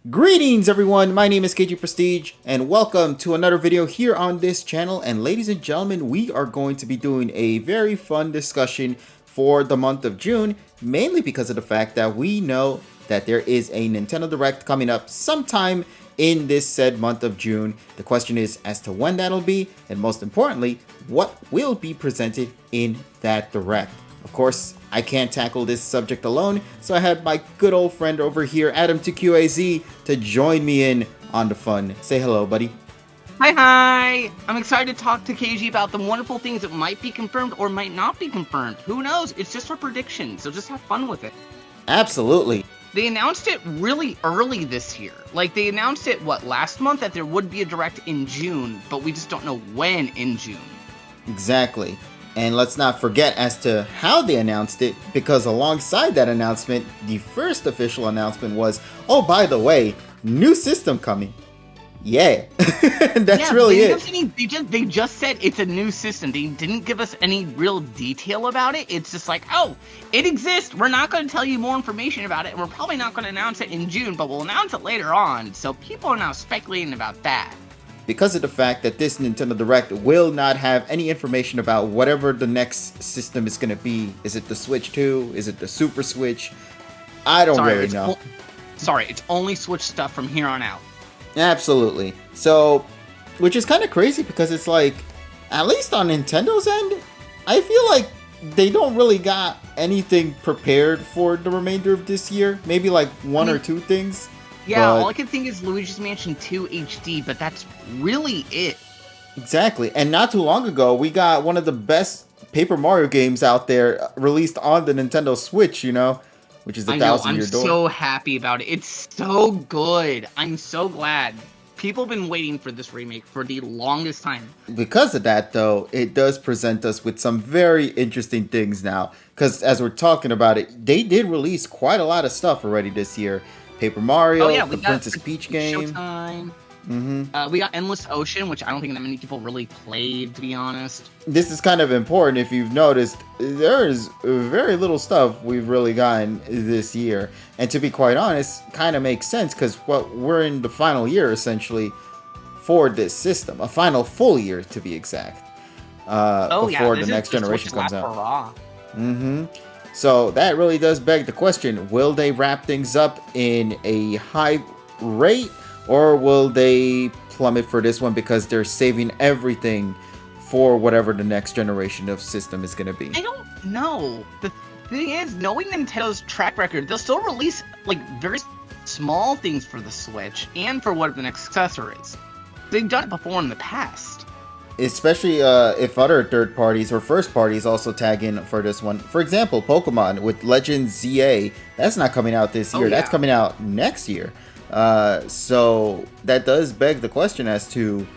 Greetings everyone, my name is KG Prestige and welcome to another video here on this channel. And ladies and gentlemen, we are going to be doing a very fun discussion for the month of June, mainly because of the fact that we know that there is a Nintendo Direct coming up sometime in this said month of June. The question is as to when that'll be, and most importantly, what will be presented in that Direct. Of course, I can't tackle this subject alone, so I had my good old friend over here, Adam2qaz, to join me in on the fun. Say hello, buddy. Hi! I'm excited to talk to KG about the wonderful things that might be confirmed or might not be confirmed. Who knows? It's just a prediction, so just have fun with it. Absolutely. They announced it really early this year. Like, they announced it, last month, that there would be a Direct in June, but we just don't know when in June. Exactly. And let's not forget as to how they announced it, because alongside that announcement, the first official announcement was, oh, by the way, new system coming. Yeah, that's really it. They just said it's a new system. They didn't give us any real detail about it. It's just like, oh, it exists. We're not going to tell you more information about it. And we're probably not going to announce it in June, but we'll announce it later on. So people are now speculating about that. Because of the fact that this Nintendo Direct will not have any information about whatever the next system is going to be. Is it the Switch 2? Is it the Super Switch? I don't really know. It's only Switch stuff from here on out. Absolutely. So, which is kind of crazy because it's like, at least on Nintendo's end, I feel like they don't really got anything prepared for the remainder of this year. Maybe like one or two things. Yeah, all I can think is Luigi's Mansion 2 HD, but that's really it. Exactly. And not too long ago, we got one of the best Paper Mario games out there released on the Nintendo Switch, you know, which is the 1000-year door. I'm so happy about it. It's so good. I'm so glad. People have been waiting for this remake for the longest time. Because of that, though, it does present us with some very interesting things now. Because as we're talking about it, they did release quite a lot of stuff already this year. Paper Mario, the Princess Peach game. Showtime. We got Endless Ocean, which I don't think that many people really played, to be honest. This is kind of important. If you've noticed, there's very little stuff we've really gotten this year. And to be quite honest, kind of makes sense because we're in the final year, essentially, for this system. A final full year, to be exact. Before the next generation comes out. So that really does beg the question, will they wrap things up in a high rate or will they plummet for this one because they're saving everything for whatever the next generation of system is going to be? I don't know. The thing is, knowing Nintendo's track record, they'll still release like very small things for the Switch and for what the next successor is. They've done it before in the past. Especially if other third parties or first parties also tag in for this one. For example, Pokemon with Legends ZA, that's not coming out this year. That's coming out next year. So that does beg the question as to,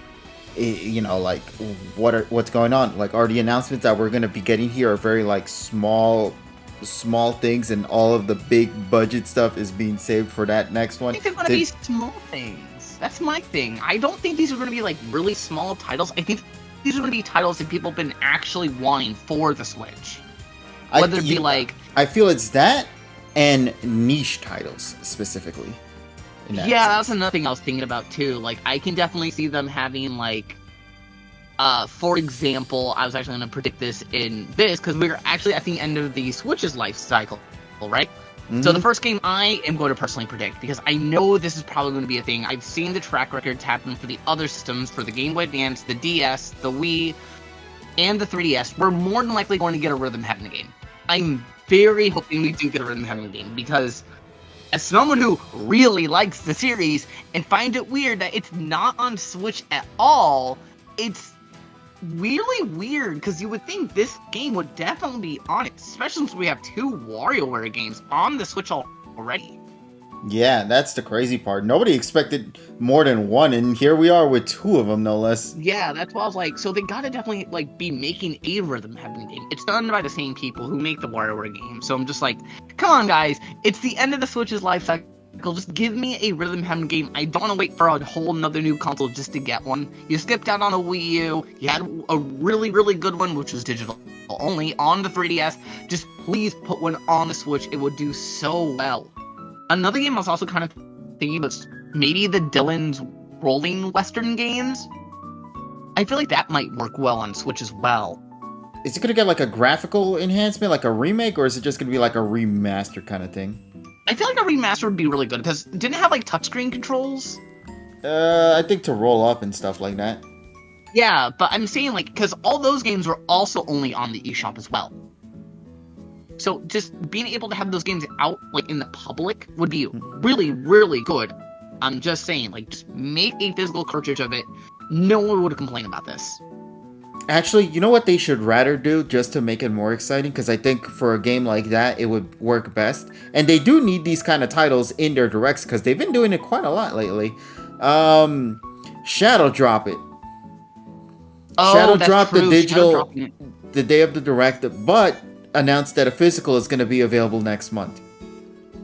you know, like what's going on. Like, are the announcements that we're going to be getting here are very like small things, and all of the big budget stuff is being saved for that next one? I think they're going to be small things. That's my thing. I don't think these are going to be like really small titles. I think these are going to be titles that people have been actually wanting for the Switch. Whether it be like... I feel it's that and niche titles, specifically. Yeah, that's another thing I was thinking about, too. Like, I can definitely see them having, like... for example, I was actually going to predict this in this, because we're actually at the end of the Switch's life cycle, right? So the first game I am going to personally predict, because I know this is probably going to be a thing. I've seen the track records happen for the other systems, for the Game Boy Advance, the DS, the Wii, and the 3DS. We're more than likely going to get a Rhythm Heaven game. I'm very hoping we do get a Rhythm Heaven game, because as someone who really likes the series and finds it weird that it's not on Switch at all, it's really weird, because you would think this game would definitely be on it, especially since we have two WarioWare games on the Switch already. Yeah, that's the crazy part. Nobody expected more than one, and here we are with two of them, no less. Yeah, that's why I was like, so they gotta definitely like be making a Rhythm Heaven game. It's done by the same people who make the WarioWare game, so I'm just like, come on guys, it's the end of the Switch's life cycle. Just give me a Rhythm Heaven game. I don't want to wait for a whole nother new console just to get one. You skipped out on a Wii U. You had a really, really good one, which was digital only, on the 3DS. Just please put one on the Switch. It would do so well. Another game I was also kind of thinking about maybe the Dylan's Rolling Western games. I feel like that might work well on Switch as well. Is it gonna get like a graphical enhancement, like a remake, or is it just gonna be like a remaster kind of thing? I feel like a remaster would be really good because didn't it have like touchscreen controls? I think to roll up and stuff like that. Yeah, but I'm saying like because all those games were also only on the eShop as well. So just being able to have those games out like in the public would be really, really good. I'm just saying, like, just make a physical cartridge of it. No one would complain about this. Actually, you know what they should rather do just to make it more exciting? Because I think for a game like that, it would work best. And they do need these kind of titles in their directs because they've been doing it quite a lot lately. Shadow Drop it. Oh, Shadow that's Drop true. the digital Shadow the day of the direct, but announced that a physical is going to be available next month.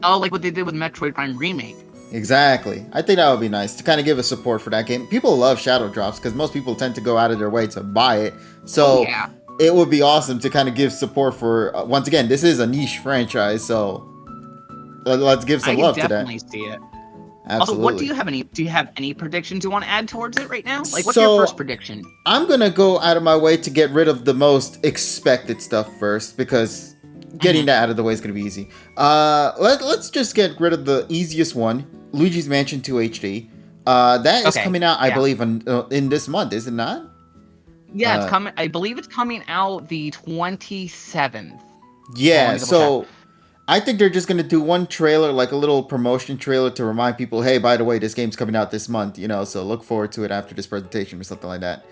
Oh, like what they did with Metroid Prime Remake. Exactly. I think that would be nice to kind of give a support for that game. People love Shadow Drops because most people tend to go out of their way to buy it. So yeah. It would be awesome to kind of give support for, once again, this is a niche franchise, so let's give some love to that. I can definitely see it. Absolutely. Also, do you have any predictions you want to add towards it right now? Like, what's your first prediction? I'm going to go out of my way to get rid of the most expected stuff first because getting that out of the way is going to be easy. Let's just get rid of the easiest one, Luigi's Mansion 2 HD. That is coming out, I believe, in this month, is it not? Yeah, it's coming. I believe it's coming out the 27th. Yeah, so I think they're just going to do one trailer, like a little promotion trailer to remind people, hey, by the way, this game's coming out this month, you know, so look forward to it after this presentation or something like that.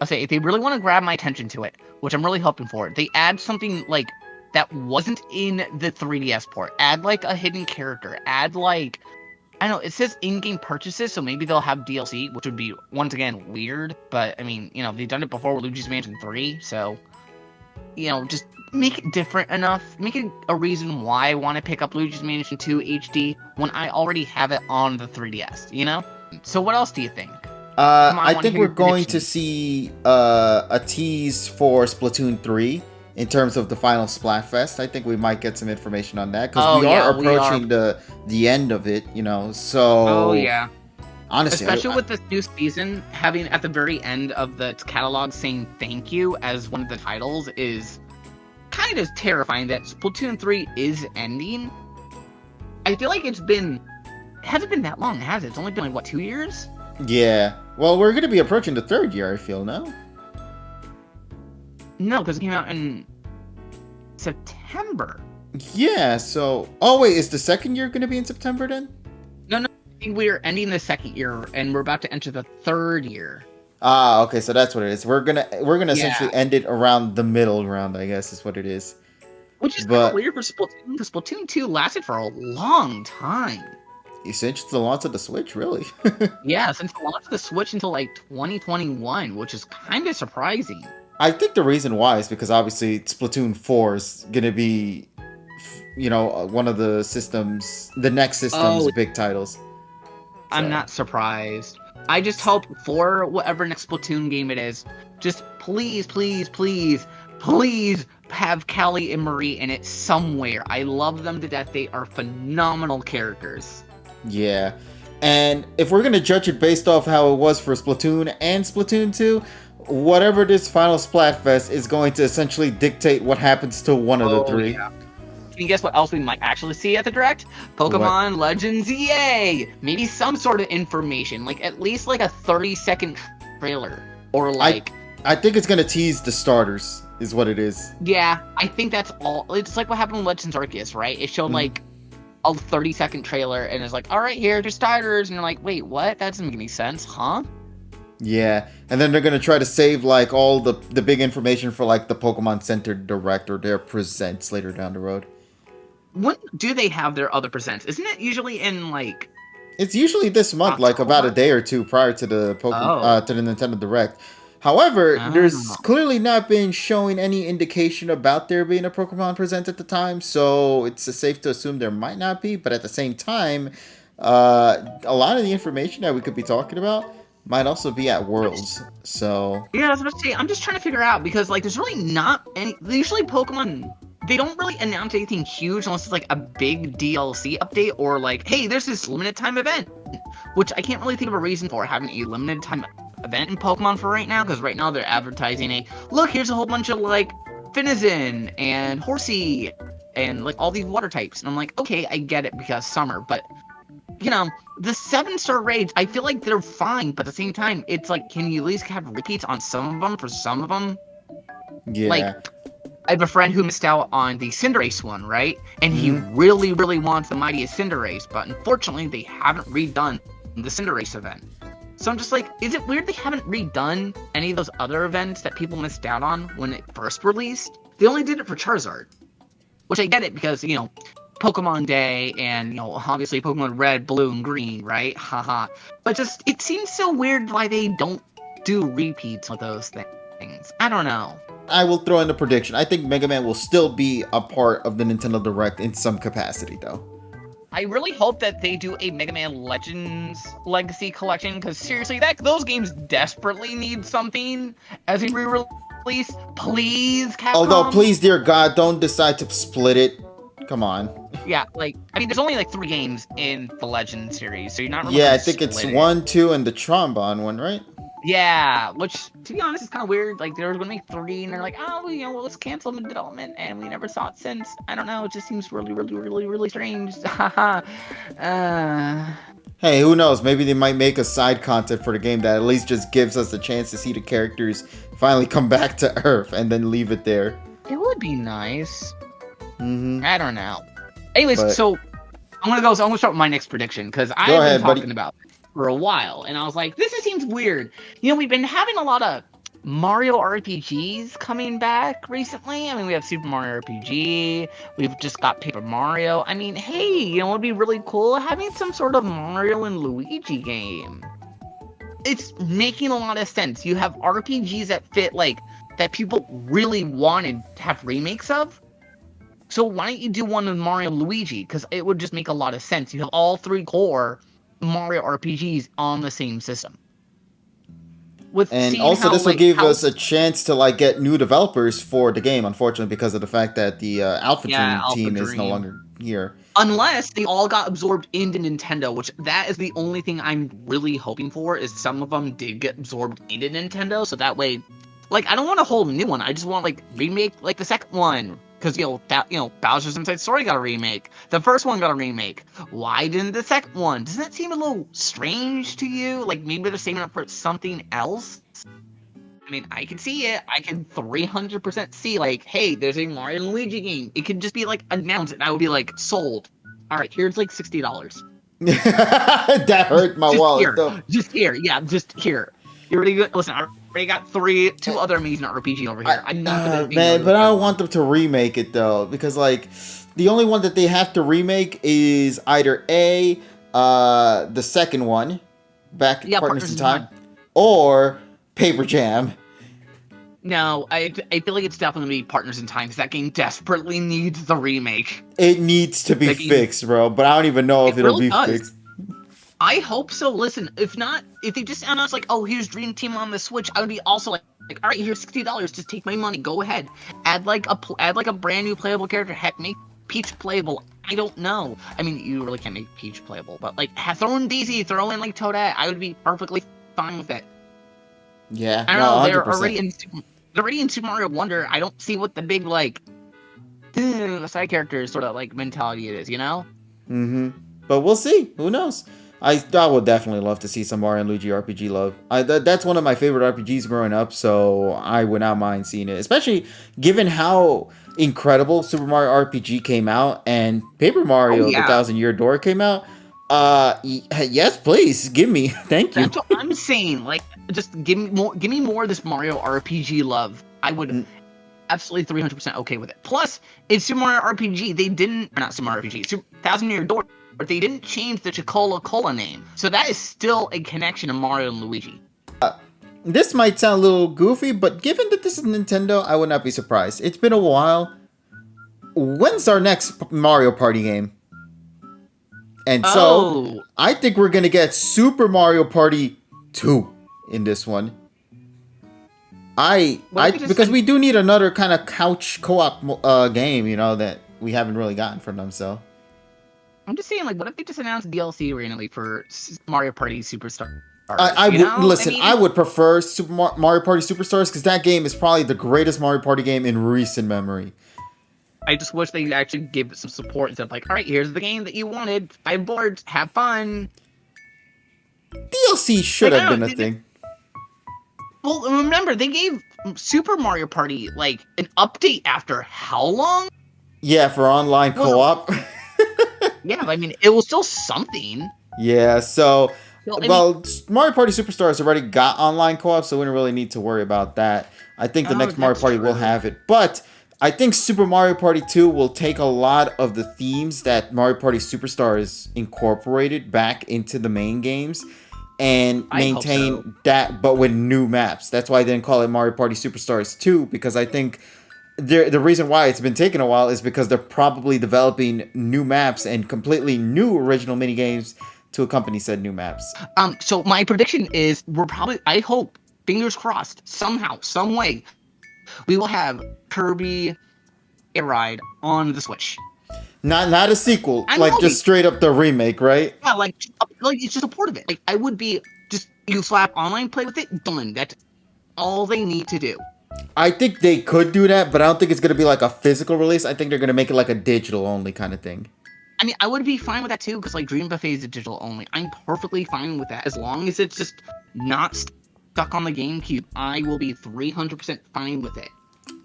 I'll say, if they really want to grab my attention to it, which I'm really hoping for, they add something, like, that wasn't in the 3DS port. Add, like, a hidden character. Add, like, I don't know, it says in-game purchases, so maybe they'll have DLC, which would be, once again, weird. But, I mean, you know, they've done it before with Luigi's Mansion 3, so, you know, just make it different enough. Make it a reason why I want to pick up Luigi's Mansion 2 HD when I already have it on the 3DS, you know? So what else do you think? I think we're going to see a tease for Splatoon 3 in terms of the final Splatfest. I think we might get some information on that because we are approaching the end of it, you know. So oh yeah, honestly, especially with this new season having at the very end of the catalog saying "thank you" as one of the titles is kind of terrifying. That Splatoon 3 is ending. I feel like it hasn't been that long, has it? It's only been like what, 2 years? Yeah. Well, we're going to be approaching the third year, I feel, no? No, because it came out in September. Yeah, so... Oh, wait, is the second year going to be in September, then? No, I think we're ending the second year, and we're about to enter the third year. Ah, okay, so that's what it is. We're gonna essentially end it around the middle ground, I guess, is what it is. Which is kind of weird for Splatoon, because Splatoon 2 lasted for a long time. Since the launch of the Switch, really? Yeah, since the launch of the Switch until, like, 2021, which is kind of surprising. I think the reason why is because obviously Splatoon 4 is going to be, you know, one of the next system's big titles. So. I'm not surprised. I just hope for whatever next Splatoon game it is, just please, please, please, please have Callie and Marie in it somewhere. I love them to death. They are phenomenal characters. Yeah. And if we're going to judge it based off how it was for Splatoon and Splatoon 2, whatever this final Splatfest is going to essentially dictate what happens to one of the three. Yeah. Can you guess what else we might actually see at the Direct? Pokemon Legends EA! Maybe some sort of information, like at least like a 30-second trailer. Or like... I think it's going to tease the starters, is what it is. Yeah, I think that's all. It's like what happened with Legends Arceus, right? It showed like a 30-second trailer, and it's like, alright, here's your starters, and you're like, wait, what? That doesn't make any sense, huh? Yeah, and then they're going to try to save, like, all the big information for, like, the Pokemon Center Direct or their presents later down the road. When do they have their other presents? Isn't it usually in, like... It's usually this month, October? Like, about a day or two prior to the to the Nintendo Direct. However, there's clearly not been showing any indication about there being a Pokemon present at the time, so it's safe to assume there might not be, but at the same time, a lot of the information that we could be talking about might also be at Worlds, so... Yeah, I was about to say, I'm just trying to figure out, because, like, there's really not any... Usually Pokemon they don't really announce anything huge unless it's like a big DLC update or like, hey, there's this limited time event, which I can't really think of a reason for having a limited time event in Pokemon for right now, because right now they're advertising look, here's a whole bunch of like Finizen and Horsey and like all these water types, and I'm like, okay, I get it because summer, but you know, the 7-star raids, I feel like they're fine, but at the same time, it's like, can you at least have repeats on some of them for some of them? Yeah. Like, I have a friend who missed out on the Cinderace one, right? And he Mhm. really, really wants the Mightiest Cinderace, but unfortunately, they haven't redone the Cinderace event. So I'm just like, is it weird they haven't redone any of those other events that people missed out on when it first released? They only did it for Charizard, which I get it because, you know, Pokemon Day and, you know, obviously Pokemon Red, Blue, and Green, right? Haha. But just, it seems so weird why they don't do repeats with those things. I don't know. I will throw in a prediction. I think Mega Man will still be a part of the Nintendo Direct in some capacity, though. I really hope that they do a Mega Man Legends Legacy Collection, because seriously, those games desperately need something as a re-release. Please, Capcom. Although, please, dear God, don't decide to split it. Come on. Yeah, like, I mean, there's only like 3 games in the Legend series, so you're not really Yeah, gonna I think it's split 1, 2, and the Trombone one, right? Yeah, which, to be honest, is kind of weird. Like, there was going to be 3, and they're like, oh, you know, well, let's cancel them in development, and we never saw it since. I don't know, it just seems really, really, really, really strange. Haha. Hey, who knows? Maybe they might make a side content for the game that at least just gives us a chance to see the characters finally come back to Earth and then leave it there. It would be nice. Mm-hmm. I don't know. Anyways, so I'm gonna start with my next prediction, because I've been talking about it for a while, and I was like, this seems weird. You know, we've been having a lot of Mario RPGs coming back recently. I mean, we have Super Mario RPG, we've just got Paper Mario. I mean, hey, you know, it'd be really cool having some sort of Mario and Luigi game. It's making a lot of sense. You have RPGs that fit, like, that people really wanted to have remakes of. So why don't you do one with Mario and Luigi? Because it would just make a lot of sense. You have all 3 core Mario RPGs on the same system. And also, this will give us a chance to like get new developers for the game. Unfortunately, because of the fact that the Alpha Dream team is no longer here. Unless they all got absorbed into Nintendo, which that is the only thing I'm really hoping for, is some of them did get absorbed into Nintendo. So that way, like, I don't want a whole new one. I just want, like, remake, like, the second one. Because, you know, Bowser's Inside Story got a remake. The first one got a remake. Why didn't the second one? Doesn't that seem a little strange to you? Like, maybe they're saving up for something else? I mean, I can see it. I can 300% see, like, hey, there's a Mario and Luigi game. It could just be, like, announced, and I would be, like, sold. All right, here's, like, $60. That hurt my wallet, though. Just here. Yeah, just here. You already good? Listen, I already got 2 other amazing RPG over here. I'm not gonna man, but I don't want them to remake it though, because like the only one that they have to remake is either the second one, Partners in Time, or Paper Jam. No, I feel like it's definitely gonna be Partners in Time, because that game desperately needs the remake. It needs to be fixed, bro. But I don't even know if it'll be fixed. I hope so. Listen, if they just announced like, oh, here's Dream Team on the Switch, I would be also like, all right, here's $60. Just take my money. Go ahead. Add like a brand new playable character. Heck, make Peach playable. I don't know. I mean, you really can't make Peach playable, but like, throw in Daisy, throw in like Toadette. I would be perfectly fine with it. Yeah, I don't know. They're already in Super Mario Wonder. I don't see what the big like side character sort of like mentality it is. You know? Mm-hmm. But we'll see. Who knows? I would definitely love to see some Mario and Luigi RPG love. That's one of my favorite RPGs growing up, so I would not mind seeing it. Especially given how incredible Super Mario RPG came out and Paper Mario The Thousand Year Door came out. Yes, please give me. Thank you. That's what I'm saying. Like, just give me more of this Mario RPG love. I would absolutely 300% okay with it. Plus, in Super Mario RPG, not Super Mario RPG, Thousand Year Door, but they didn't change the Chocola Cola name. So that is still a connection to Mario and Luigi. This might sound a little goofy, but given that this is Nintendo, I would not be surprised. It's been a while. When's our next Mario Party game? And so, I think we're going to get Super Mario Party 2 in this one. Because we do need another kind of couch co-op game, you know, that we haven't really gotten from them. So I'm just saying, like, what if they just announced DLC randomly for Mario Party Superstars? I would listen. I would prefer Mario Party Superstars because that game is probably the greatest Mario Party game in recent memory. I just wish they actually give it some support instead of like, all right, here's the game that you wanted. 5 boards, have fun. DLC should have been a thing. Well, remember, they gave Super Mario Party, like, an update after how long? Yeah, for online co-op. Yeah, I mean, it was still something. Yeah, so... Mario Party Superstars already got online co-op, so we don't really need to worry about that. I think the next Mario Party will have it. But I think Super Mario Party 2 will take a lot of the themes that Mario Party Superstars incorporated back into the main games and maintain that, but with new maps. That's why I didn't call it Mario Party Superstars 2, because I think the reason why it's been taking a while is because they're probably developing new maps and completely new original minigames to accompany said new maps. So my prediction is I hope, fingers crossed, somehow, some way, we will have Kirby Air Ride on the Switch. Not a sequel, just straight up the remake, right? Yeah, like it's just a port of it. Like, I would be just, you slap online play with it, done. That's all they need to do. I think they could do that, but I don't think it's going to be like a physical release. I think they're going to make it like a digital only kind of thing. I mean, I would be fine with that too, because like Dream Buffet is digital only. I'm perfectly fine with that. As long as it's just not stuck on the GameCube, I will be 300% fine with it.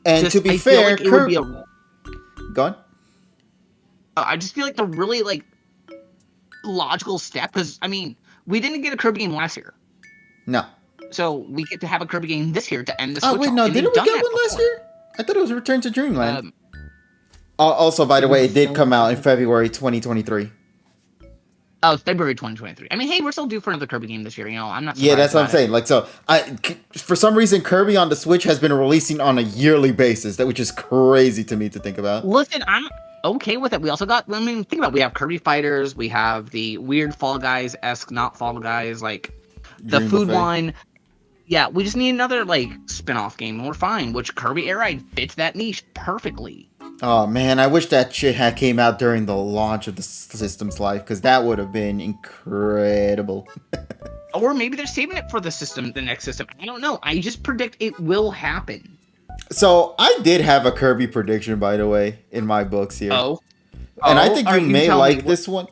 And to be fair, it would be Go on. I just feel like the really like logical step, because I mean, we didn't get a Kirby game last year. No. So we get to have a Kirby game this year to end the Switch. Oh wait, no, didn't we get one last year? I thought it was Return to Dreamland. Also, by the way, it did come out in February 2023. Oh, February 2023. I mean, hey, we're still due for another Kirby game this year. You know, I'm not. Yeah, that's what I'm saying. Like, so, for some reason, Kirby on the Switch has been releasing on a yearly basis, which is crazy to me to think about. Listen, I'm okay with it. We also got. I mean, think about it. We have Kirby Fighters. We have the weird Fall Guys-esque, not Fall Guys, like the Dream food Buffet. one. Yeah, we just need another like spin-off game, and we're fine. Which Kirby Air Ride fits that niche perfectly. Oh man, I wish that shit had came out during the launch of the system's life, because that would have been incredible. Or maybe they're saving it for the next system. I don't know. I just predict it will happen. So I did have a Kirby prediction, by the way, in my books here. And I think you may like this one.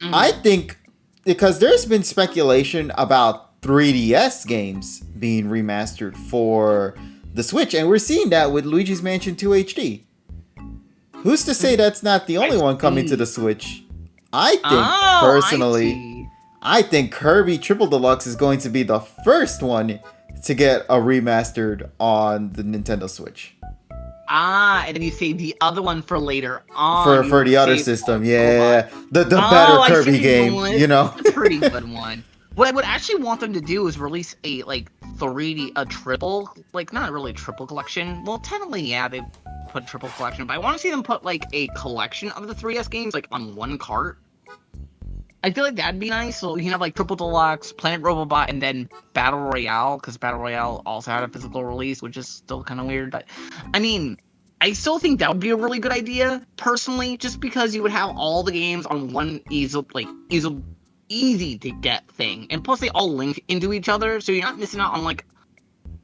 I think because there's been speculation about 3DS games being remastered for the Switch, and we're seeing that with Luigi's Mansion 2 HD. Who's to say that's not the only one coming to the Switch? I think, personally, I think Kirby Triple Deluxe is going to be the first one to get a remastered on the Nintendo Switch. And then you say the other one for later on. For the other system, yeah. The better Kirby game, you know? The pretty good one. What I would actually want them to do is release a, like, 3D, a triple, like, not really a triple collection. Well, technically, yeah, they put a triple collection, but I want to see them put, like, a collection of the 3DS games, like, on one cart. I feel like that'd be nice, so you can have, like, Triple Deluxe, Planet Robobot, and then Battle Royale, because Battle Royale also had a physical release, which is still kind of weird, but, I mean, I still think that would be a really good idea, personally, just because you would have all the games on one easy to get thing, and plus they all link into each other, so you're not missing out on like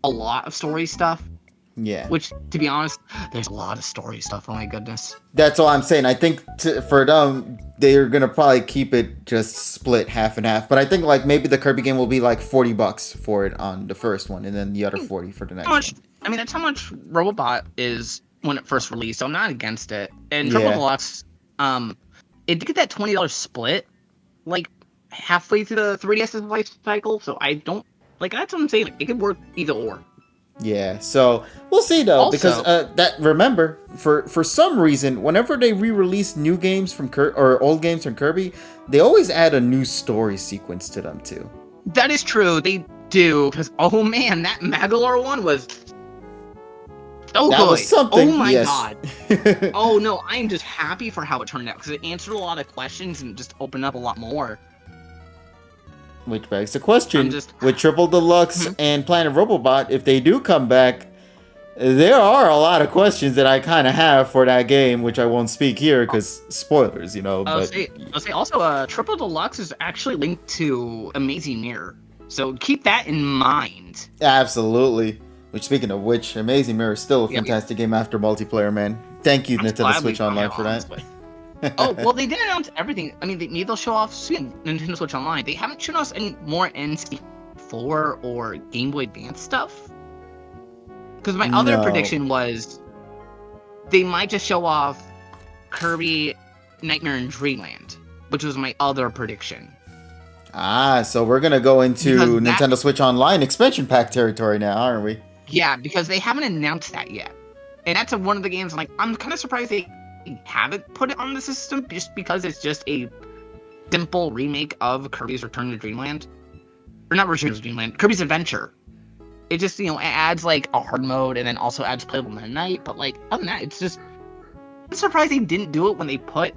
a lot of story stuff. Yeah. Which, to be honest, there's a lot of story stuff. Oh my goodness. That's all I'm saying. I think for them, they're gonna probably keep it just split half and half. But I think like maybe the Kirby game will be like $40 for it on the first one, and then the other 40 for the next one. I mean, that's how much Robobot is when it first released. So I'm not against it. And Triple Deluxe, it did get that $20 split, like halfway through the 3DS's life cycle, so I don't like. That's what I'm saying. Like, it could work either or. Yeah, so we'll see though, also, because that remember for some reason, whenever they re-release new games from or old games from Kirby, they always add a new story sequence to them too. That is true. They do, because oh man, that Magolor one was so good. Was something. Oh my god. Oh no, I'm just happy for how it turned out, because it answered a lot of questions and just opened up a lot more. Which begs the question, with Triple Deluxe and Planet Robobot, if they do come back, there are a lot of questions that I kind of have for that game, which I won't speak here because spoilers, you know. I'll say also, Triple Deluxe is actually linked to Amazing Mirror, so keep that in mind. Absolutely. Which, speaking of which, Amazing Mirror is still a fantastic game after multiplayer, man. Thank you, Nintendo Switch Online, for that. Oh, well, they didn't announce everything. I mean, maybe they'll show off soon Nintendo Switch Online. They haven't shown us any more N64 or Game Boy Advance stuff. Because my other prediction was they might just show off Kirby, Nightmare in Dreamland, which was my other prediction. Ah, so we're going to go into Nintendo Switch Online expansion pack territory now, aren't we? Yeah, because they haven't announced that yet. And that's one of the games, like, I'm kind of surprised they haven't put it on the system, just because it's just a simple remake of Kirby's Return to Dreamland. Or not Return to Dreamland, Kirby's Adventure. It just, you know, it adds, like, a hard mode, and then also adds playable at night, but, like, other than that, it's just... I'm surprised they didn't do it when they put,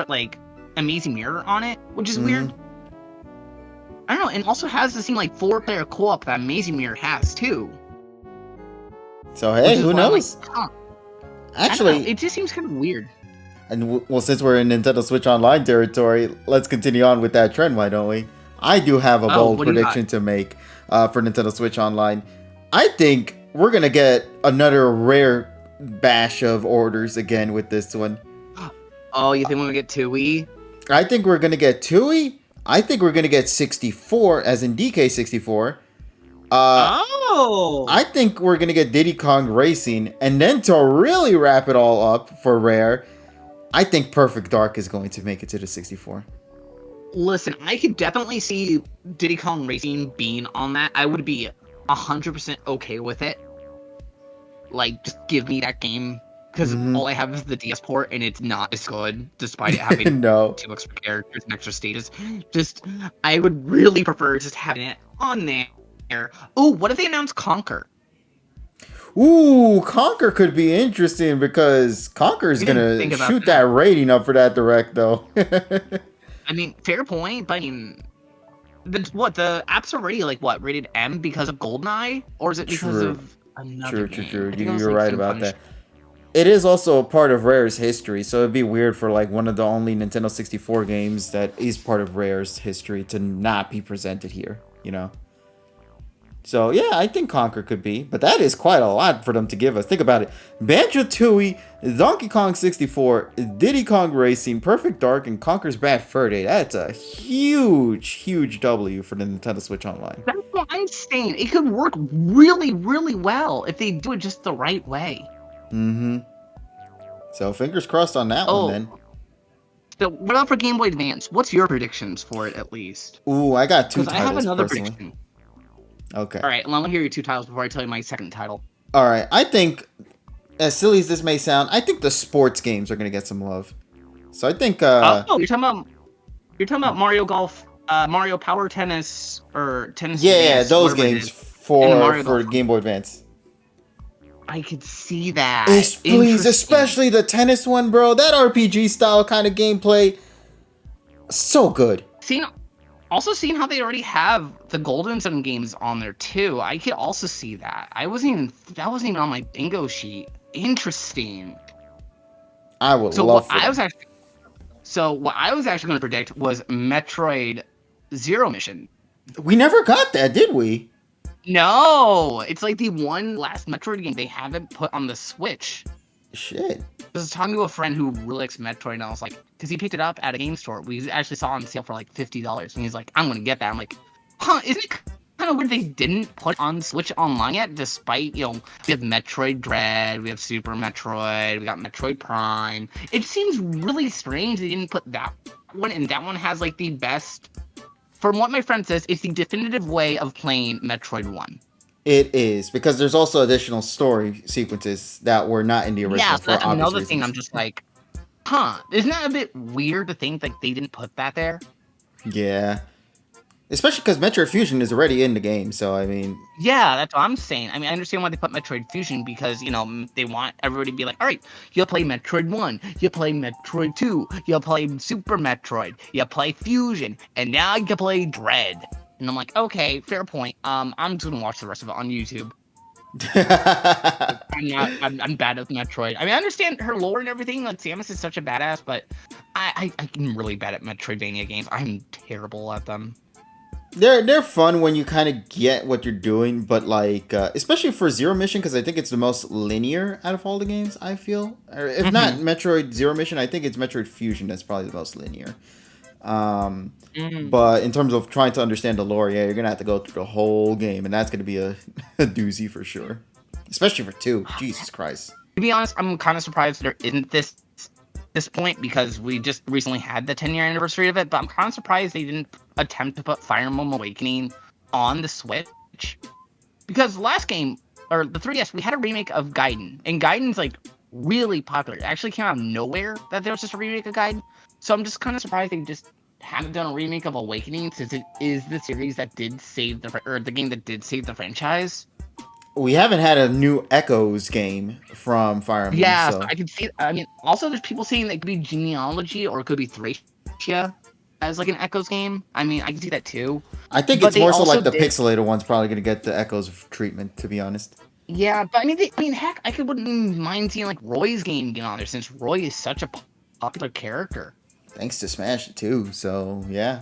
like, Amazing Mirror on it, which is weird. I don't know, and also has the same, like, 4-player co-op that Amazing Mirror has, too. So, hey, who knows? Like, huh. Actually, it just seems kind of weird. And well, since we're in Nintendo Switch Online territory, let's continue on with that trend, why don't we? I do have a bold prediction to make for Nintendo Switch Online. I think we're going to get another rare bash of orders again with this one. Oh, you think we're going to get Tui? I think we're going to get Tui. I think we're going to get 64, as in DK64. I think we're going to get Diddy Kong Racing. And then to really wrap it all up for rare, I think Perfect Dark is going to make it to the 64. Listen, I could definitely see Diddy Kong Racing being on that. I would be 100% okay with it. Like, just give me that game. Because all I have is the DS port, and it's not as good, despite it having 2 extra characters and extra status. Just, I would really prefer just having it on there. Ooh, what if they announce Conquer? Ooh, Conquer could be interesting because Conquer is going to shoot that rating up for that direct, though. I mean, fair point, but I mean, the app's already, like, rated M because of GoldenEye? Or is it because of another game? True. You're right about that. It is also a part of Rare's history, so it'd be weird for, like, one of the only Nintendo 64 games that is part of Rare's history to not be presented here, you know? So, yeah, I think Conquer could be. But that is quite a lot for them to give us. Think about it. Banjo-Tooie, Donkey Kong 64, Diddy Kong Racing, Perfect Dark, and Conker's Bad Fur Day. That's a huge W for the Nintendo Switch Online. That's what I'm saying. It could work really, really well if they do it just the right way. So, fingers crossed on that one, then. So, what about for Game Boy Advance? What's your predictions for it, at least? Ooh, I got 2 titles, I have another personally. prediction. Okay. Alright, let me hear your 2 titles before I tell you my second title. Alright, I think, as silly as this may sound, I think the sports games are going to get some love. So I think... you're talking about Mario Golf, Mario Power Tennis, or Tennis Advance, those games for Game Boy Advance. I could see that. Please, especially the tennis one, bro. That RPG style kind of gameplay, so good. Also seeing how they already have the Golden Sun games on there too, I could also see that. That wasn't even on my bingo sheet. Interesting. I would love that. So what I was actually going to predict was Metroid Zero Mission. We never got that, did we? No, it's like the one last Metroid game they haven't put on the Switch. Shit. I was talking to a friend who really likes Metroid, and I was like, because he picked it up at a game store. We actually saw it on sale for like $50, and he's like, I'm gonna get that. I'm like, huh, isn't it kind of weird they didn't put on Switch Online yet, despite, you know, we have Metroid Dread, we have Super Metroid, we got Metroid Prime. It seems really strange they didn't put that one, and that one has like the best, from what my friend says, it's the definitive way of playing Metroid 1. It is, because there's also additional story sequences that were not in the original. Yeah, so that's another thing I'm just like, huh, isn't that a bit weird to think like they didn't put that there? Yeah. Especially because Metroid Fusion is already in the game, so I mean... Yeah, that's what I'm saying. I mean, I understand why they put Metroid Fusion because, you know, they want everybody to be like, all right, you'll play Metroid 1, you'll play Metroid 2, you'll play Super Metroid, you'll play Fusion, and now you can play Dread. And I'm like, okay, fair point. I'm just gonna watch the rest of it on YouTube. I'm bad at Metroid. I mean, I understand her lore and everything. Like, Samus is such a badass, but I'm really bad at Metroidvania games. I'm terrible at them. They're fun when you kind of get what you're doing, but like especially for Zero Mission, because I think it's the most linear out of all the games. I feel, or if not Metroid Zero Mission, I think it's Metroid Fusion that's probably the most linear. But in terms of trying to understand the lore, yeah, you're gonna have to go through the whole game, and that's gonna be a doozy for sure, especially for 2. Jesus Christ. To be honest, I'm kind of surprised there isn't this point because we just recently had the 10-year anniversary of it, but I'm kind of surprised they didn't attempt to put Fire Emblem Awakening on the Switch. Because the last game, or the 3DS, we had a remake of Gaiden, and Gaiden's like really popular. It actually came out of nowhere that there was just a remake of Gaiden. So I'm just kind of surprised they just haven't done a remake of Awakening since it is the series that did save the game that did save the franchise. We haven't had a new Echoes game from Fire Emblem. Yeah, so I can see. I mean, also there's people saying that it could be Genealogy or it could be Thracia as like an Echoes game. I mean, I can see that too. I think But it's they more so also like the did- pixelated one's probably gonna get the Echoes treatment, to be honest. Yeah, but I mean, heck, wouldn't mind seeing like Roy's game get on there since Roy is such a popular character. Thanks to Smash too, so yeah.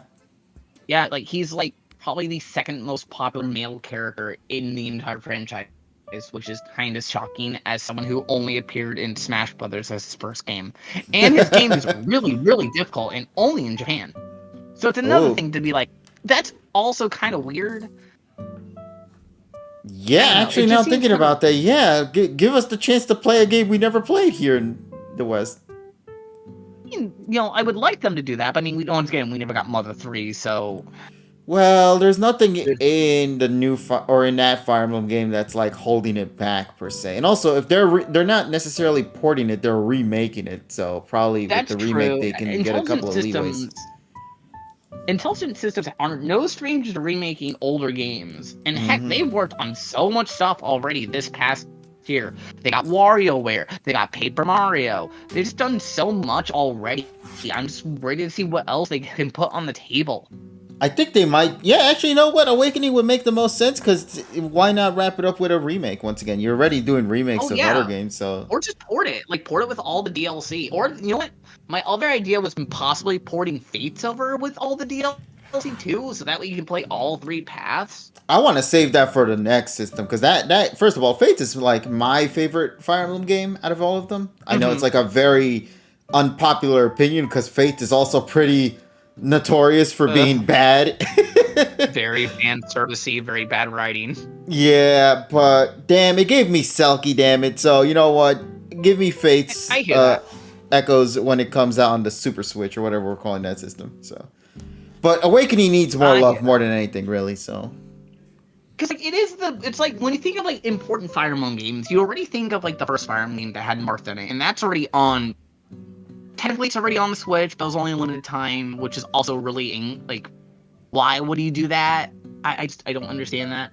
Yeah, like he's like probably the second most popular male character in the entire franchise, which is kind of shocking as someone who only appeared in Smash Brothers as his first game. And his game is really, really difficult and only in Japan. So it's another thing to be like, that's also kind of weird. Yeah, actually, now thinking about that, yeah, give us the chance to play a game we never played here in the West. You know, I would like them to do that, but I mean, once again, we never got Mother 3, so... Well, there's nothing in the new or in that Fire Emblem game that's like holding it back per se. And also, if they're not necessarily porting it, they're remaking it. So probably with the remake, they can get a couple of leeways. Intelligent Systems are no strangers to remaking older games. And heck, they've worked on so much stuff already this past year. They got WarioWare, they got Paper Mario. They've just done so much already. I'm just ready to see what else they can put on the table. I think they might. Yeah, actually, you know what? Awakening would make the most sense because why not wrap it up with a remake once again? You're already doing remakes of other games, so. Or just port it. Like, port it with all the DLC. Or, you know what? My other idea was possibly porting Fates over with all the DLC too, so that way you can play all 3 paths. I want to save that for the next system because that first of all, Fates is like my favorite Fire Emblem game out of all of them. I know it's like a very unpopular opinion because Fates is also pretty notorious for being bad. Very fan servicey, very bad writing. Yeah, but damn, it gave me Selkie, damn it. So you know what? Give me Fates Echoes when it comes out on the Super Switch or whatever we're calling that system. So, but Awakening needs more love more than anything, really. So. Because like it's like when you think of like important Fire Emblem games, you already think of like the first Fire Emblem game that had Marth in it, and that's already on. Technically, it's already on the Switch, but it was only a limited time, which is also really like, why would you do that? I don't understand that.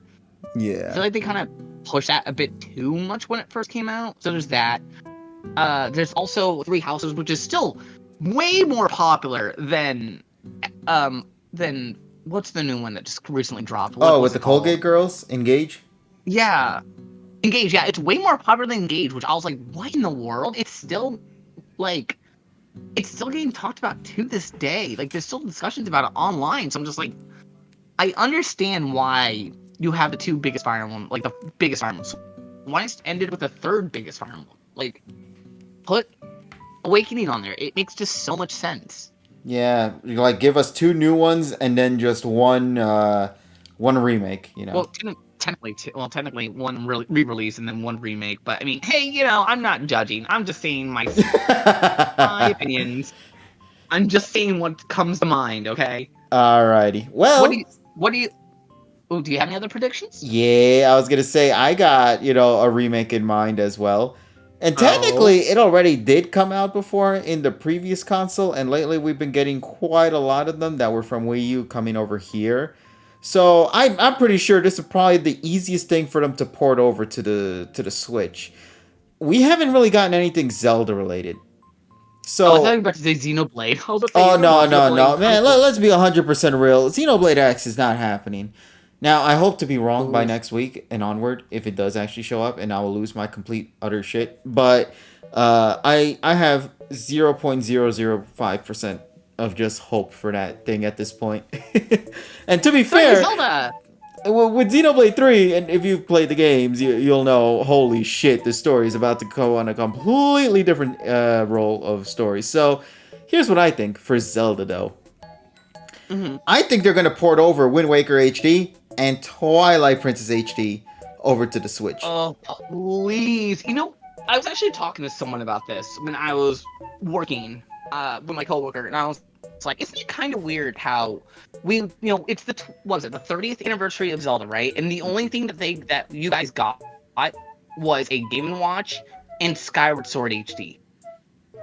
Yeah, I feel like they kind of pushed that a bit too much when it first came out. So there's that. There's also Three Houses, which is still way more popular than what's the new one that just recently dropped? With the Colgate girls, Engage. Yeah, Engage. Yeah, it's way more popular than Engage, which I was like, what in the world? It's still like. It's still getting talked about to this day. Like, there's still discussions about it online. So I'm just like, I understand why you have the 2 biggest Fire Emblem, like the biggest Fire Emblem. Why just ended with the 3rd biggest Fire Emblem? Like, put Awakening on there. It makes just so much sense. Yeah, like give us 2 new ones and then just one remake. You know. Well, technically one re-release and then one remake. But I mean, hey, you know, I'm not judging. I'm just saying my opinions. I'm just saying what comes to mind. Okay. Alrighty. Well. What do you? Oh, do you have any other predictions? Yeah, I was gonna say I got a remake in mind as well, And Oh. technically, it already did come out before in the previous console, and lately we've been getting quite a lot of them that were from Wii U coming over here. So I'm pretty sure this is probably the easiest thing for them to port over to the Switch. We haven't really gotten anything Zelda related. Oh, I thought you were So, about to say Xenoblade. I was about to say, oh you're gonna no, want no, Xenoblade no, kind man, of. let's be 100% real. Xenoblade X is not happening. Now, I hope to be wrong by Oof. next week and onward if it does actually show up, and I will lose my complete utter shit. But I have 0.005% of just hope for that thing at this point. And to be It's like fair, Zelda. well, with Xenoblade 3, and if you've played the games, you'll know, holy shit, the story is about to go on a completely different role of story. So, here's what I think for Zelda, though. Hmm. I think they're going to port over Wind Waker HD and Twilight Princess HD over to the Switch. Oh, please. I was actually talking to someone about this when I was working with my coworker, and I was like, isn't it kind of weird how it's what was it, the 30th anniversary of Zelda, right? And the only thing that you guys got was a Game & Watch and Skyward Sword HD. Yeah.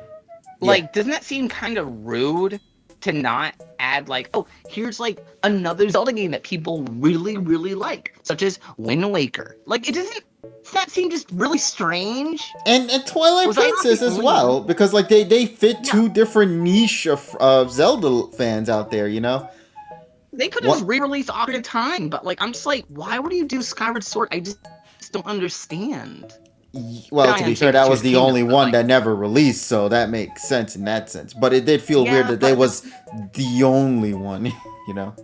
Like, doesn't that seem kind of rude to not add, like, oh, here's like another Zelda game that people really, really like, such as Wind Waker? Like, does that seem just really strange? And Twilight Was I not the Princess as only one? well, because like they fit Yeah, two different niche of Zelda fans out there, you know? they could have just What? re-released Ocarina of Time, but like, I'm just like, why would you do Skyward Sword? I just don't understand. Well, I to be fair, understand that it's was Tears of the Kingdom, only but one like, that never released, so that makes sense in that sense. But it did feel weird yeah, that they but was the only one, you know?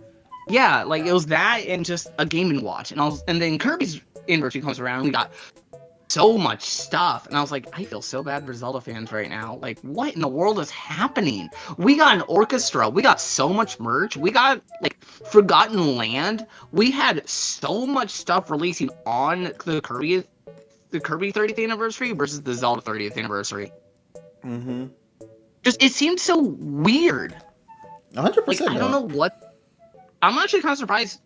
yeah, like it was that and just a Game & Watch, and then Kirby's anniversary comes around, and we got so much stuff, and I was like, I feel so bad for Zelda fans right now. Like, what in the world is happening? We got an orchestra, we got so much merch, we got like Forgotten Land, we had so much stuff releasing on the Kirby 30th anniversary versus the Zelda 30th anniversary. Mm-hmm. Just it seemed so weird. Like, 100% I don't no. know what. I'm actually kind of surprised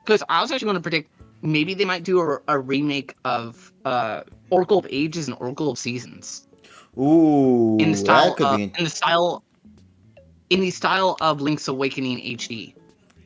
because I was actually going to predict maybe they might do a remake of Oracle of Ages and Oracle of Seasons in the Ooh, that style could of be. Link's Awakening HD.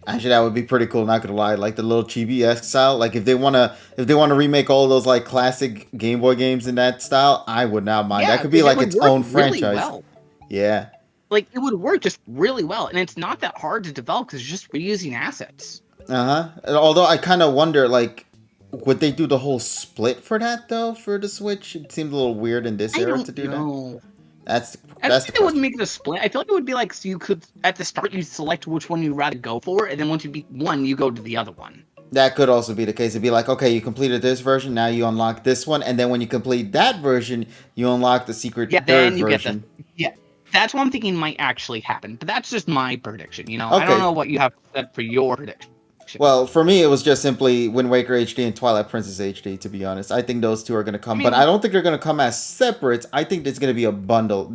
Actually, that would be pretty cool. Not gonna lie, like the little chibi-esque style. Like if they wanna remake all those like classic Game Boy games in that style, I would not mind. That Yeah, could be because it like would its work own really franchise. well. Yeah. Like, it would work just really well, and it's not that hard to develop because it's just reusing assets. Uh huh. Although I kind of wonder, like, would they do the whole split for that though for the Switch? It seemed a little weird in this I era to don't do that. know. That's I don't that's the think they would question. make it a split. I feel like it would be like, so you could at the start you select which one you'd rather go for, and then once you beat one, you go to the other one. That could also be the case. It'd be like, okay, you completed this version, now you unlock this one, and then when you complete that version, you unlock the secret Yeah, third then you get the version. yeah. That's what I'm thinking might actually happen, but that's just my prediction. I don't Okay. know what you have set for your prediction. Well, for me, it was just simply Wind Waker HD and Twilight Princess HD, to be honest. I think those two are going to I come, but I mean, don't think they're going to come as separate. I think it's going to be a bundle.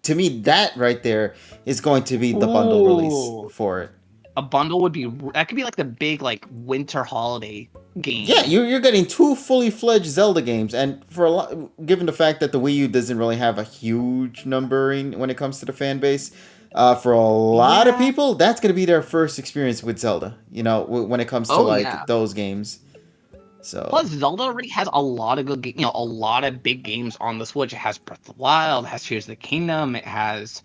To me, that right there is going to be the bundle release ooh, for it. a bundle would be that could be like the big like winter holiday Yeah, game. you're getting two fully fledged Zelda games, and for a lot, given the fact that the Wii U doesn't really have a huge numbering when it comes to the fan base, for a lot of Yeah. people, that's going to be their first experience with Zelda. When it comes to Oh like yeah. those games. So Plus, Zelda already has a lot of a lot of big games on the Switch. It has Breath of the Wild, it has Tears of the Kingdom, it has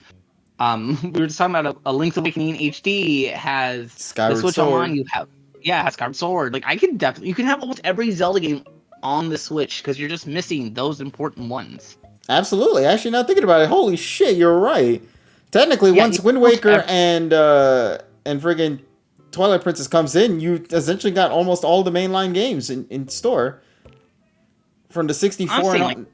we were just talking about a Link's Awakening HD. It has the Skyward Switch Online. Sword. Yeah, it has Skyward Sword. Like, I could definitely, you can have almost every Zelda game on the Switch because you're just missing those important ones. Absolutely. Actually, not thinking about it. Holy shit, you're right. Technically, Yeah, once you Wind almost Waker and friggin' Twilight Princess comes in, you essentially got almost all the mainline games in store from the I'm 64 and saying like on.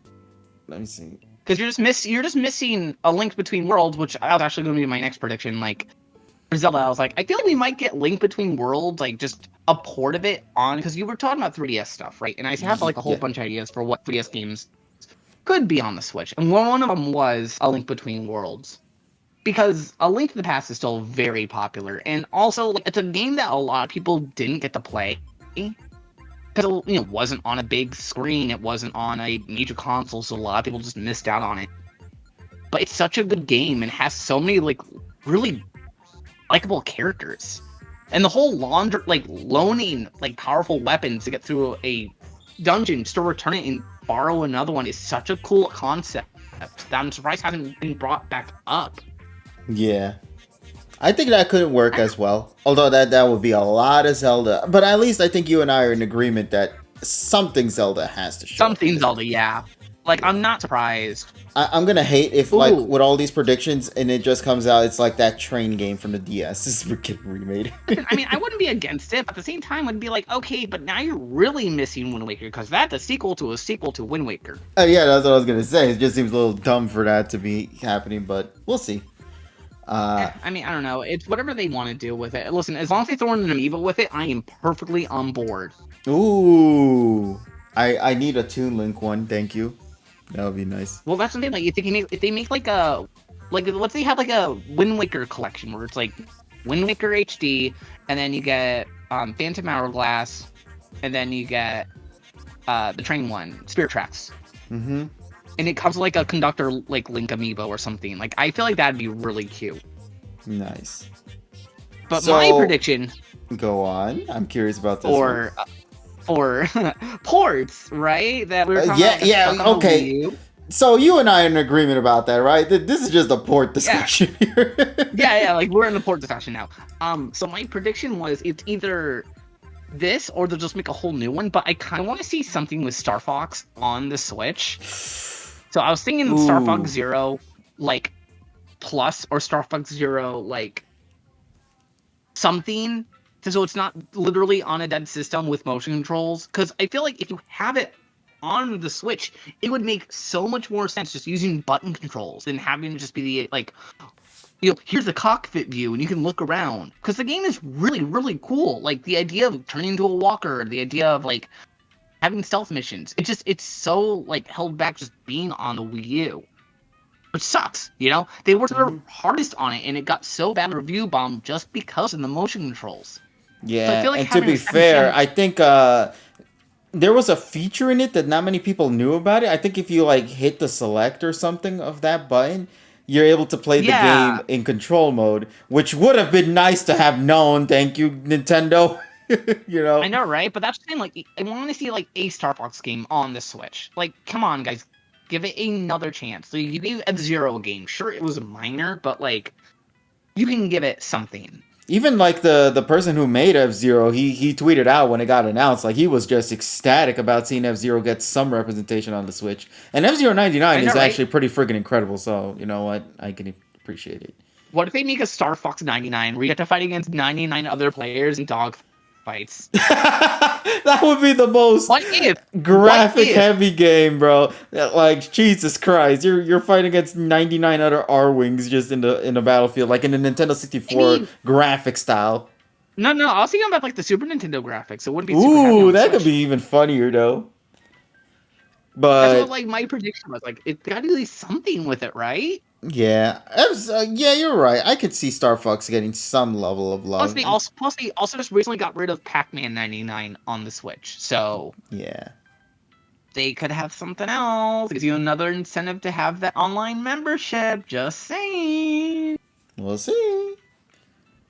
Let me see. because you're just missing a Link Between Worlds, which I was actually going to be my next prediction. Like for Zelda, I was like, I feel like we might get Link Between Worlds, like just a port of it on because you were talking about 3DS stuff, right? And I have like a whole Yeah. bunch of ideas for what 3DS games could be on the Switch, and one of them was a Link Between Worlds. Because A Link to the Past is still very popular, and also like, it's a game that a lot of people didn't get to play because because it wasn't on a big screen, it wasn't on a major console, so a lot of people just missed out on it. But it's such a good game and has so many like really likable characters, and the whole loaning like powerful weapons to get through a dungeon, still return it and borrow another one is such a cool concept that I'm surprised hasn't been brought back up. Yeah. I think that couldn't work as well. Although that would be a lot of Zelda. But at least I think you and I are in agreement that something Zelda has to show. Something Zelda, yeah. Like, I'm not surprised. I'm gonna hate if, like, with all these predictions, and it just comes out, it's like that train game from the DS. This is getting remade. I mean, I wouldn't be against it, but at the same time, I'd be like, okay, but now you're really missing Wind Waker, because that's a sequel to Wind Waker. Yeah, that's what I was gonna say. It just seems a little dumb for that to be happening, but we'll see. I mean, I don't know. It's whatever they want to do with it. Listen, as long as they throw in an amiibo with it, I am perfectly on board. Ooh. I need a Toon Link one, thank you. That would be nice. Well, that's the thing. Like, if they make like a, like, let's say you have like a Wind Waker collection where it's like Wind Waker HD, and then you get Phantom Hourglass, and then you get the train one, Spirit Tracks. Mm-hmm. And it comes with like a conductor like Link amiibo or something. Like, I feel like that'd be really cute. Nice. But so, my prediction. Go on. I'm curious about this. For ports, right? That we were talking about. Yeah, okay. So you and I are in agreement about that, right? This is just a port discussion here. yeah, like we're in the port discussion now. So my prediction was it's either this or they'll just make a whole new one, but I kind of want to see something with Star Fox on the Switch. So I was thinking Star Fox Zero, like, Plus, or Star Fox Zero, like, something. So it's not literally on a dead system with motion controls. Because I feel like if you have it on the Switch, it would make so much more sense just using button controls than having to just be the, like, here's the cockpit view and you can look around. Because the game is really, really cool. Like, the idea of turning into a walker, the idea of, like, having stealth missions. It's so, like, held back just being on the Wii U. Which sucks, They worked their hardest on it, and it got so bad review bomb just because of the motion controls. Yeah, so I feel like and to be fair, I think there was a feature in it that not many people knew about it. I think if you, like, hit the select or something of that button, you're able to play the game in control mode, which would have been nice to have known. Thank you, Nintendo. I know, right? But that's the thing, like, I want to see, like, a Star Fox game on the Switch. Like, come on, guys. Give it another chance. So you gave F-Zero a game. Sure, it was minor, but, like, you can give it something. Even, like, the person who made F-Zero, he tweeted out when it got announced, like, he was just ecstatic about seeing F-Zero get some representation on the Switch. And F-Zero 99 is actually pretty friggin' incredible, so, you know what? I can appreciate it. What if they make a Star Fox 99 where you have to fight against 99 other players in dog fights? That would be the most graphic-heavy game, bro. Like, Jesus Christ, you're fighting against 99 other R-Wings just in the battlefield, like in the Nintendo 64 graphic style. No, I was thinking about, like, the Super Nintendo graphics. It wouldn't be super heavy that could be even funnier, though. But that's what, like, my prediction was. Like, it got to be something with it, right? Yeah, yeah, you're right. I could see Star Fox getting some level of love. Plus, they also just recently got rid of Pac-Man 99 on the Switch, so yeah, they could have something else. Gives you another incentive to have that online membership. Just saying. We'll see.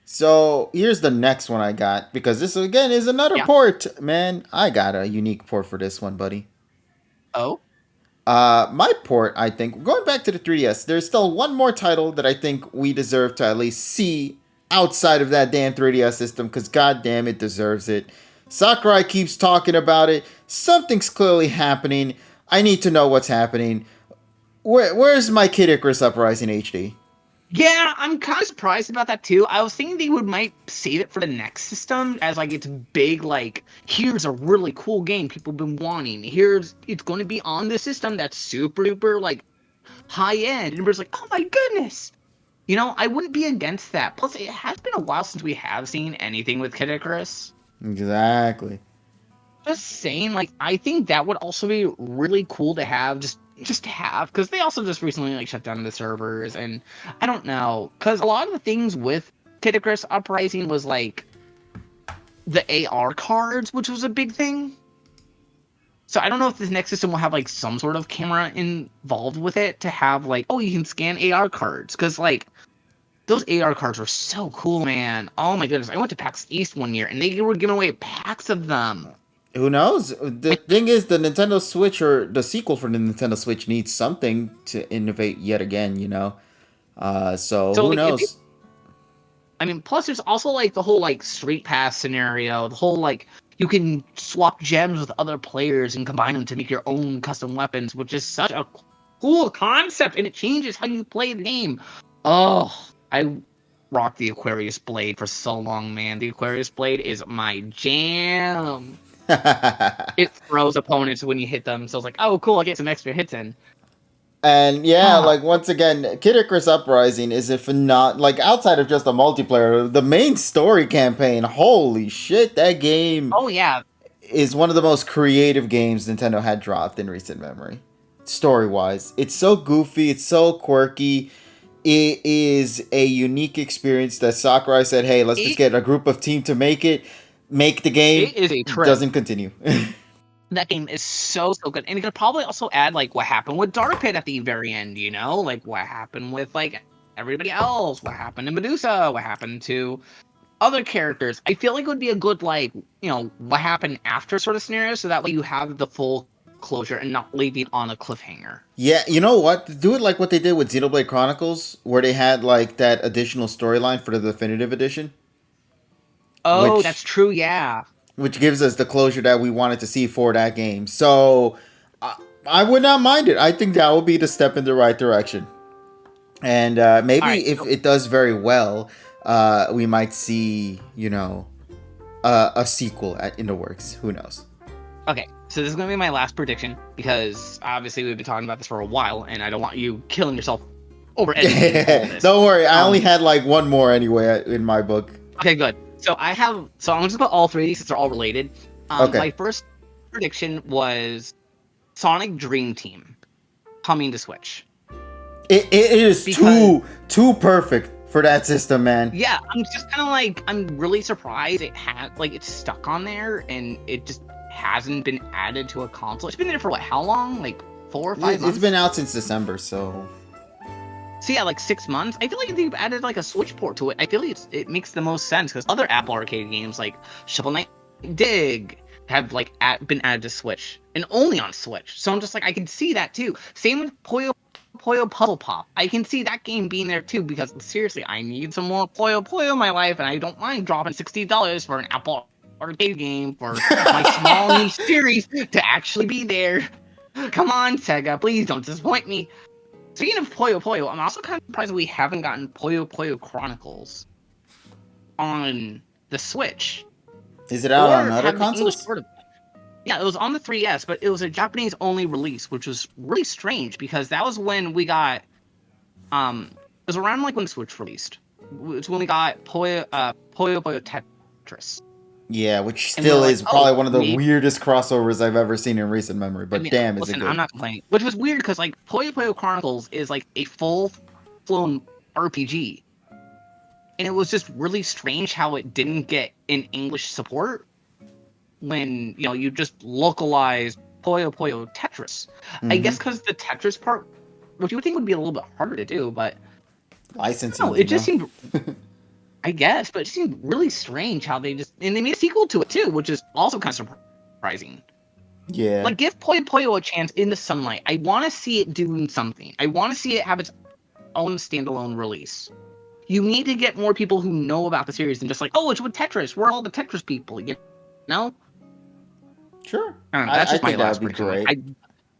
So here's the next one I got, because this again is another port. Man, I got a unique port for this one, buddy. Oh. My port, I think, going back to the 3DS, there's still one more title that I think we deserve to at least see outside of that damn 3DS system, because goddamn it deserves it. Sakurai keeps talking about it. Something's clearly happening. I need to know what's happening. Where's my Kid Icarus Uprising HD? Yeah, I'm kind of surprised about that too. I was thinking they might save it for the next system as, like, it's big, like, here's a really cool game people have been wanting. It's going to be on the system that's super duper, like, high end. And everybody's like, oh my goodness. I wouldn't be against that. Plus, it has been a while since we have seen anything with Kid Icarus. Exactly. Just saying, like, I think that would also be really cool to have, just to have, because they also just recently, like, shut down the servers, and I don't know, because a lot of the things with Kid Icarus Uprising was, like, the AR cards, which was a big thing. So I don't know if this next system will have like some sort of camera involved with it to have like, oh, you can scan AR cards, because like those AR cards were so cool, man. Oh my goodness, I went to PAX East one year and they were giving away packs of them. Who knows? The thing is, the Nintendo Switch or the sequel for the Nintendo Switch needs something to innovate yet again, you know? So So who like, knows? I mean, plus there's also like the whole like Street Pass scenario, the whole like you can swap gems with other players and combine them to make your own custom weapons, which is such a cool concept, and it changes how you play the game. Oh, I rocked the Aquarius Blade for so long, man. The Aquarius Blade is my jam. It throws opponents when you hit them, so it's like, oh, cool, I get some extra hits in. And yeah, Ah, like once again, Kid Icarus Uprising is if not like outside of just the multiplayer, the main story campaign. Holy shit, that game oh yeah, is one of the most creative games Nintendo had dropped in recent memory. Story wise, it's so goofy, it's so quirky. It is a unique experience that Sakurai said, "Hey, let's just it, get a group of team to make the game." it is a trip. Doesn't continue. That game is so good, and you could probably also add like what happened with Dark Pit at the very end, you know, like what happened with like everybody else, what happened to Medusa, what happened to other characters. I feel like it would be a good like, you know, what happened after sort of scenario, so that way you have the full closure and not leaving on a cliffhanger. Yeah, you know what? Do it like what they did with Xenoblade Chronicles, where they had like that additional storyline for the definitive edition, Oh, that's which true, yeah. gives us the closure that we wanted to see for that game. So I would not mind it. I think that would be the step in the right direction. And All maybe right, if so it does very well, we might see, you know, a sequel in the works. Who knows? okay, so this is gonna be my last prediction because obviously we've been talking about this for a while, and I don't want you killing yourself over editing all this. Don't worry, I only had like one more anyway in my book. Okay, good. So I'm just put all three of these since they're all related. Okay. My first prediction was Sonic Dream Team coming to Switch. It is Because, too perfect for that system, man. yeah, I'm just kind of like, I'm really surprised it had, like, it's stuck on there and it just hasn't been added to a console. It's been there for what, how long? Like 4 or 5 months? It's been out since December, so So yeah, like 6 months. I feel like if they've added like a Switch port to it, I feel like it makes the most sense because other Apple Arcade games like Shovel Knight Dig have like been added to Switch and only on Switch. So I'm just like, I can see that too. Same with Puyo Puzzle Pop. I can see that game being there too because seriously, I need some more Puyo in my life, and I don't mind dropping $60 for an Apple Arcade game for my small niche series to actually be there. Come on, Sega, please don't disappoint me. Speaking of Puyo, I'm also kind of surprised we haven't gotten Puyo Chronicles on the Switch. is it out Or on other have the English consoles? port of it. Yeah, it was on the 3DS, but it was a Japanese-only release, which was really strange because that was when we got, it was around like when the Switch released. It's when we got Puyo Tetris. Yeah, which And we were still like, is probably one of the maybe. weirdest crossovers I've ever seen in recent memory. But I mean, damn, is it listen, good? I'm not complaining. Which was weird because like Puyo Chronicles is like a full-blown RPG, and it was just really strange how it didn't get in English support when you just localized Puyo Tetris. I guess because the Tetris part, which you would think would be a little bit harder to do, but Licensing, no, it just seemed. I guess, but it seemed really strange how they made a sequel to it too, which is also kind of surprising. Yeah. Like, give Puyo a chance in the sunlight. I want to see it doing something. I want to see it have its own standalone release. You need to get more people who know about the series than just like, oh, it's with Tetris. We're all the Tetris people, you know? Sure. I don't know, that's just my last prediction. Like,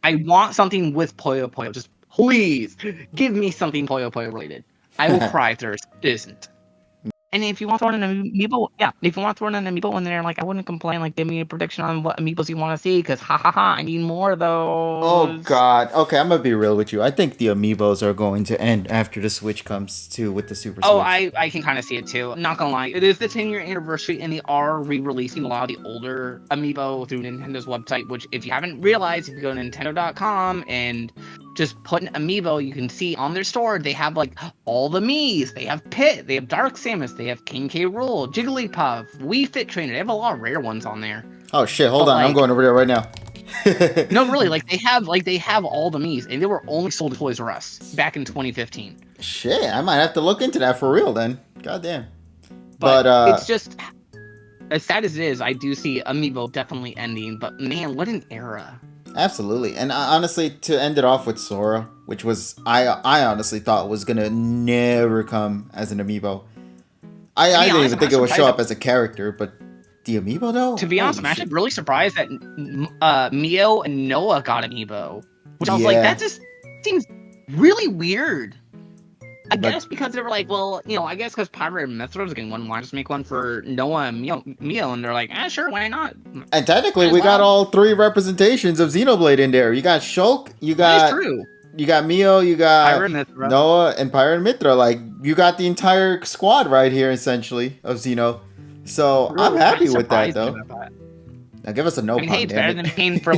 I want something with Puyo. Just please give me something Puyo related. I will cry if there isn't. And if you want to throw in an amiibo, yeah, if you want to throw in an amiibo in there, like, I wouldn't complain. Like, give me a prediction on what amiibos you want to see, because I need more of those. Oh God. Okay, I'm gonna be real with you. I think the amiibos are going to end after the Switch comes to with the Super Switch. Oh, I can kind of see it too. I'm not gonna lie, it is the 10-year anniversary, and they are re-releasing a lot of the older amiibo through Nintendo's website. Which, if you haven't realized, if you go to Nintendo.com and just put an amiibo, you can see on their store they have like all the Miis. They have Pit, they have Dark Samus, they have King K. Rool, Jigglypuff, Wii Fit Trainer. They have a lot of rare ones on there. Oh shit! Hold But, on, I'm like, going over there right now. No, really, they have all the Mii's, and they were only sold to Toys R Us back in 2015. Shit, I might have to look into that for real then. Goddamn. But But it's just as sad as it is. I do see Amiibo definitely ending, but man, what an era! absolutely. And honestly, to end it off with Sora, which was I honestly thought was gonna never come as an amiibo. I didn't even think it would show up as a character, but the amiibo though. To be honest, I'm actually really surprised that Mio and Noah got Amiibo, which I was like, that just seems really weird. I guess because they were like, well, I guess because Pyro and Mythra was getting one, why just make one for Noah and Mio? And they're like, sure, why not? And technically, we got all 3 representations of Xenoblade in there. You got Shulk, you got Mio, you got Noah, and Pyro and Mythra. Like, you got the entire squad right here, essentially, of Xeno. So, I'm happy with that, though. Now, give us a no pun, hey, it's better than paying for,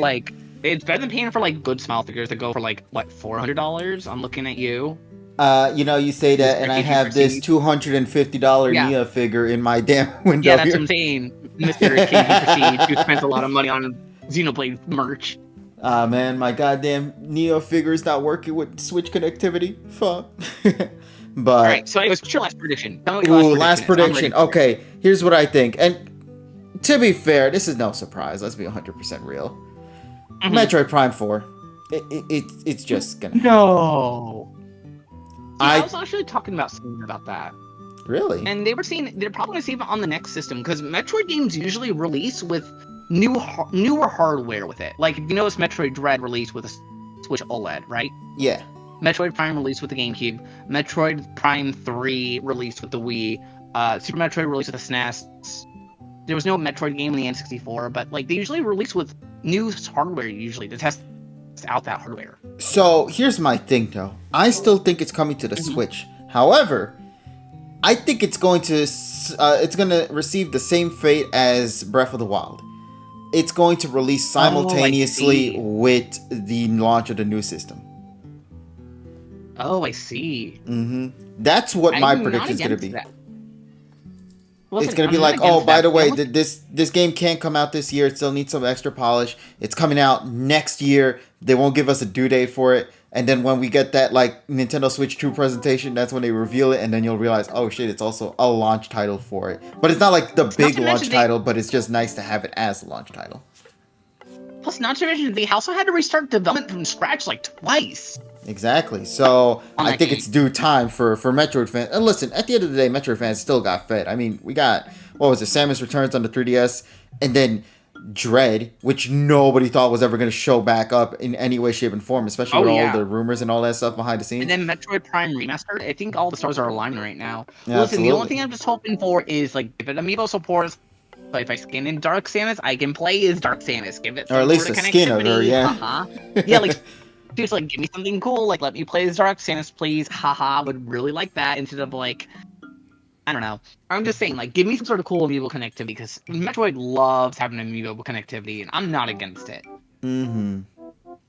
it's better than paying for, good Smile figures that go for, what, $400? I'm looking at you. You say that, and I have this $250 Nia figure in my damn window. Yeah, that's what I'm saying. Mr. KG Prestige, who spent a lot of money on Xenoblade merch. Ah, man, my goddamn Neo figure is not working with Switch connectivity. Fuck. But alright, so what's your last prediction? Last prediction. Okay, here's what I think. And to be fair, this is no surprise. Let's be 100% real. Metroid Prime 4. It's just gonna happen. No. I was actually talking about that. Really? And they're probably gonna see it on the next system because Metroid games usually release with newer hardware with it. Like if you notice, Metroid Dread released with a Switch OLED, right? Yeah. Metroid Prime released with the GameCube. Metroid Prime 3 released with the Wii. Super Metroid released with the SNES. There was no Metroid game in the N64, but they usually release with new hardware usually to test out that hardware. So here's my thing though. I still think it's coming to the Switch. However, I think it's going to receive the same fate as Breath of the Wild. It's going to release simultaneously with the launch of the new system. Oh, I see. That's what my prediction is going to be. Listen, it's going to be like, oh, by the way, this game can't come out this year. It still needs some extra polish. It's coming out next year. They won't give us a due date for it. And then when we get that Nintendo Switch 2 presentation, that's when they reveal it. And then you'll realize, oh shit, it's also a launch title for it. But it's not like the big launch title, but it's just nice to have it as a launch title. Plus, not to mention, they also had to restart development from scratch twice. Exactly. So I think it's due time for Metroid fans. And listen, at the end of the day, Metroid fans still got fed. I mean, we got, what was it, Samus Returns on the 3DS, and then Dread, which nobody thought was ever going to show back up in any way, shape, and form, especially with all the rumors and all that stuff behind the scenes. And then Metroid Prime Remastered, I think all the stars are aligning right now. Yeah, listen, absolutely. The only thing I'm just hoping for is, give it Amiibo support. But if I skin in Dark Samus, I can play as Dark Samus. Give it or at least a skin of her, yeah. Yeah, just give me something cool, let me play as Dark Samus, please. Haha, would really like that instead of I don't know. I'm just saying, give me some sort of cool Amiibo connectivity because Metroid loves having Amiibo connectivity, and I'm not against it.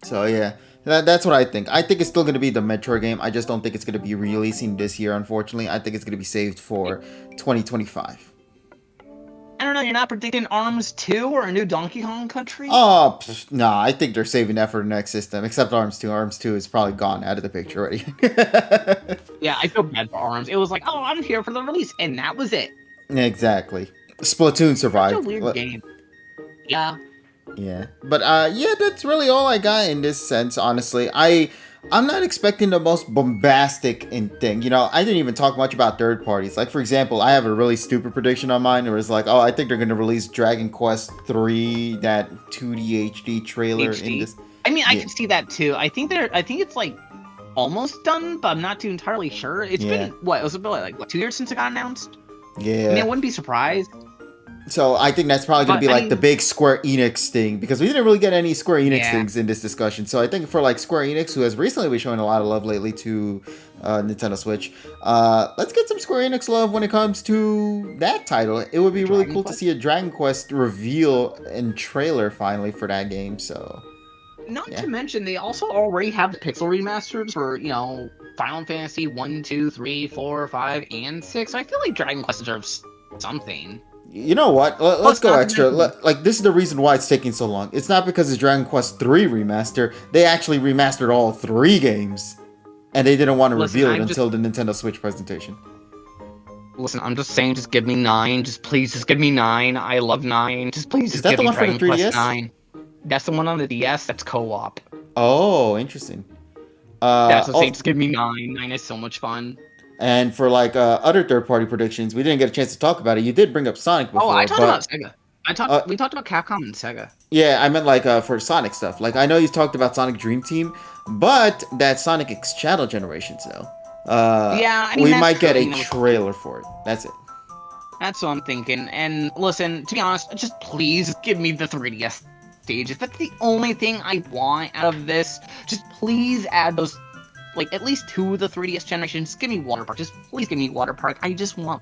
So yeah, that's what I think. I think it's still going to be the Metroid game. I just don't think it's going to be releasing this year, unfortunately. I think it's going to be saved for 2025. I don't know, you're not predicting ARMS 2 or a new Donkey Kong Country? Oh, nah, I think they're saving that for the next system, except ARMS 2. ARMS 2 is probably gone out of the picture already. Yeah, I feel bad for ARMS. It was like, oh, I'm here for the release, and that was it. Exactly. Splatoon survived. It's a weird game. Yeah. Yeah. But, yeah, that's really all I got in this sense, honestly. I'm not expecting the most bombastic thing. I didn't even talk much about third parties. For example, I have a really stupid prediction on mine. It was oh, I think they're going to release Dragon Quest 3, that 2D HD trailer in this. I mean, I can see that too. I think it's almost done, but I'm not too entirely sure. It's been, it was about 2 years since it got announced? Yeah. I mean, I wouldn't be surprised. So I think that's probably going to be the big Square Enix thing, because we didn't really get any Square Enix things in this discussion. So I think for Square Enix, who has recently been showing a lot of love lately to Nintendo Switch, let's get some Square Enix love when it comes to that title. It would be really cool to see a Dragon Quest reveal and trailer finally for that game. So not to mention, they also already have the pixel remasters for Final Fantasy 1, 2, 3, 4, 5, and 6. I feel like Dragon Quest deserves something. You know what? Let's Plus, go not to extra. mention- Like, this is the reason why it's taking so long. It's not because it's Dragon Quest 3 remaster. They actually remastered all 3 games. And they didn't want to Listen, reveal it I'm until the Nintendo Switch presentation. Listen, I'm just saying, just give me 9. Just please, just give me 9. I love 9. Just please, Is just that give the me one for the Dragon Quest 3DS? 9. That's the one on the DS. That's co-op. Oh, interesting. That's what I'm Oh, saying. Just give me 9. 9 is so much fun. and for like other third-party predictions, we didn't get a chance to talk about it. You did bring up Sonic Oh, I before, talked about but Sega. uh, We talked about Capcom and Sega. yeah, I meant like for Sonic stuff. Like I know you talked about Sonic Dream Team, but that Sonic X Channel Generations though. Yeah, I mean, We that's might get true, a you know. trailer for it. That's it. That's what I'm thinking. And listen, to be honest, just please give me the 3DS stages. That's the only thing I want out of this. Just please add those, like, at least 2 of the 3DS generations. Give me Water Park. Just please give me Water Park. I just want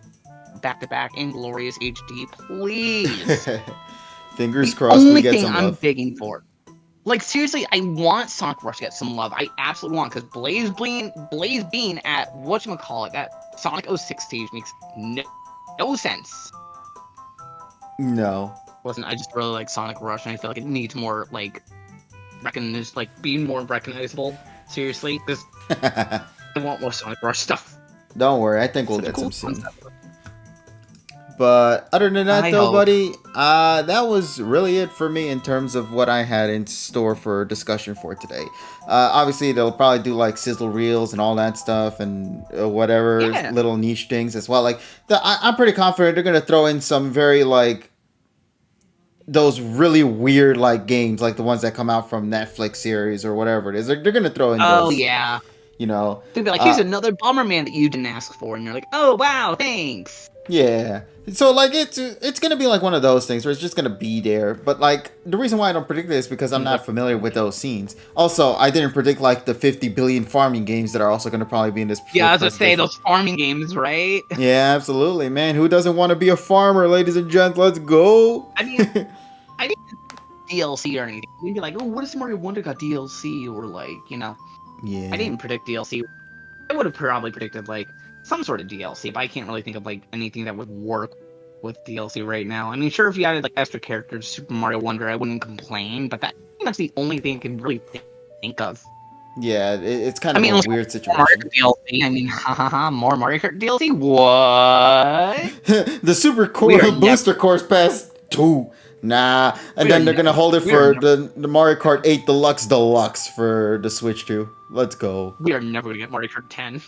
back-to-back in glorious HD, please. Fingers The crossed we only get thing some I'm love. begging for. Like, seriously, I want Sonic Rush to get some love. I absolutely want, because Blaze Bean at, whatchamacallit, that Sonic 06 stage makes no sense. No. Listen, I just really like Sonic Rush, and I feel like it needs more, like, being more recognizable. Seriously, because I want more Sonic Rush stuff. Don't worry, I think we'll Such a get cool some soon. concept. But other than that, I though, hope. buddy, that was really it for me in terms of what I had in store for discussion for today. Obviously, they'll probably do like sizzle reels and all that stuff and whatever Yeah. little niche things as well. Like, I'm pretty confident they're gonna throw in some very like those really weird like games, like the ones that come out from Netflix series or whatever it is. They're gonna throw in Oh, those. yeah. You know. They'd be like, here's another Bomberman that you didn't ask for, and you're like, oh, wow, thanks. Yeah. So like it's gonna be like one of those things where it's just gonna be there. But like the reason why I don't predict this is because I'm not familiar with those scenes. Also, I didn't predict like the 50 billion farming games that are also gonna probably be in this. Yeah, I was gonna say, presentation. those farming games, right? Yeah, absolutely, man. Who doesn't want to be a farmer, ladies and gents? Let's go. I mean, I didn't DLC or anything. You'd be like, oh, what if Mario Wonder got DLC? Or like, you know, Yeah. I didn't predict DLC. I would have probably predicted like some sort of DLC, but I can't really think of like anything that would work with DLC right now. I mean, sure, if you added like extra characters to Super Mario Wonder, I wouldn't complain, but that's the only thing I can really think of. Yeah, it's kind I of mean, a let's weird Mario situation. Kart DLC. I mean, more Mario Kart DLC? What? The Super We are Booster Course Pass 2. Nah. And then they're gonna hold it for the Mario Kart 8 Deluxe for the Switch 2. Let's go. We are never gonna get Mario Kart 10.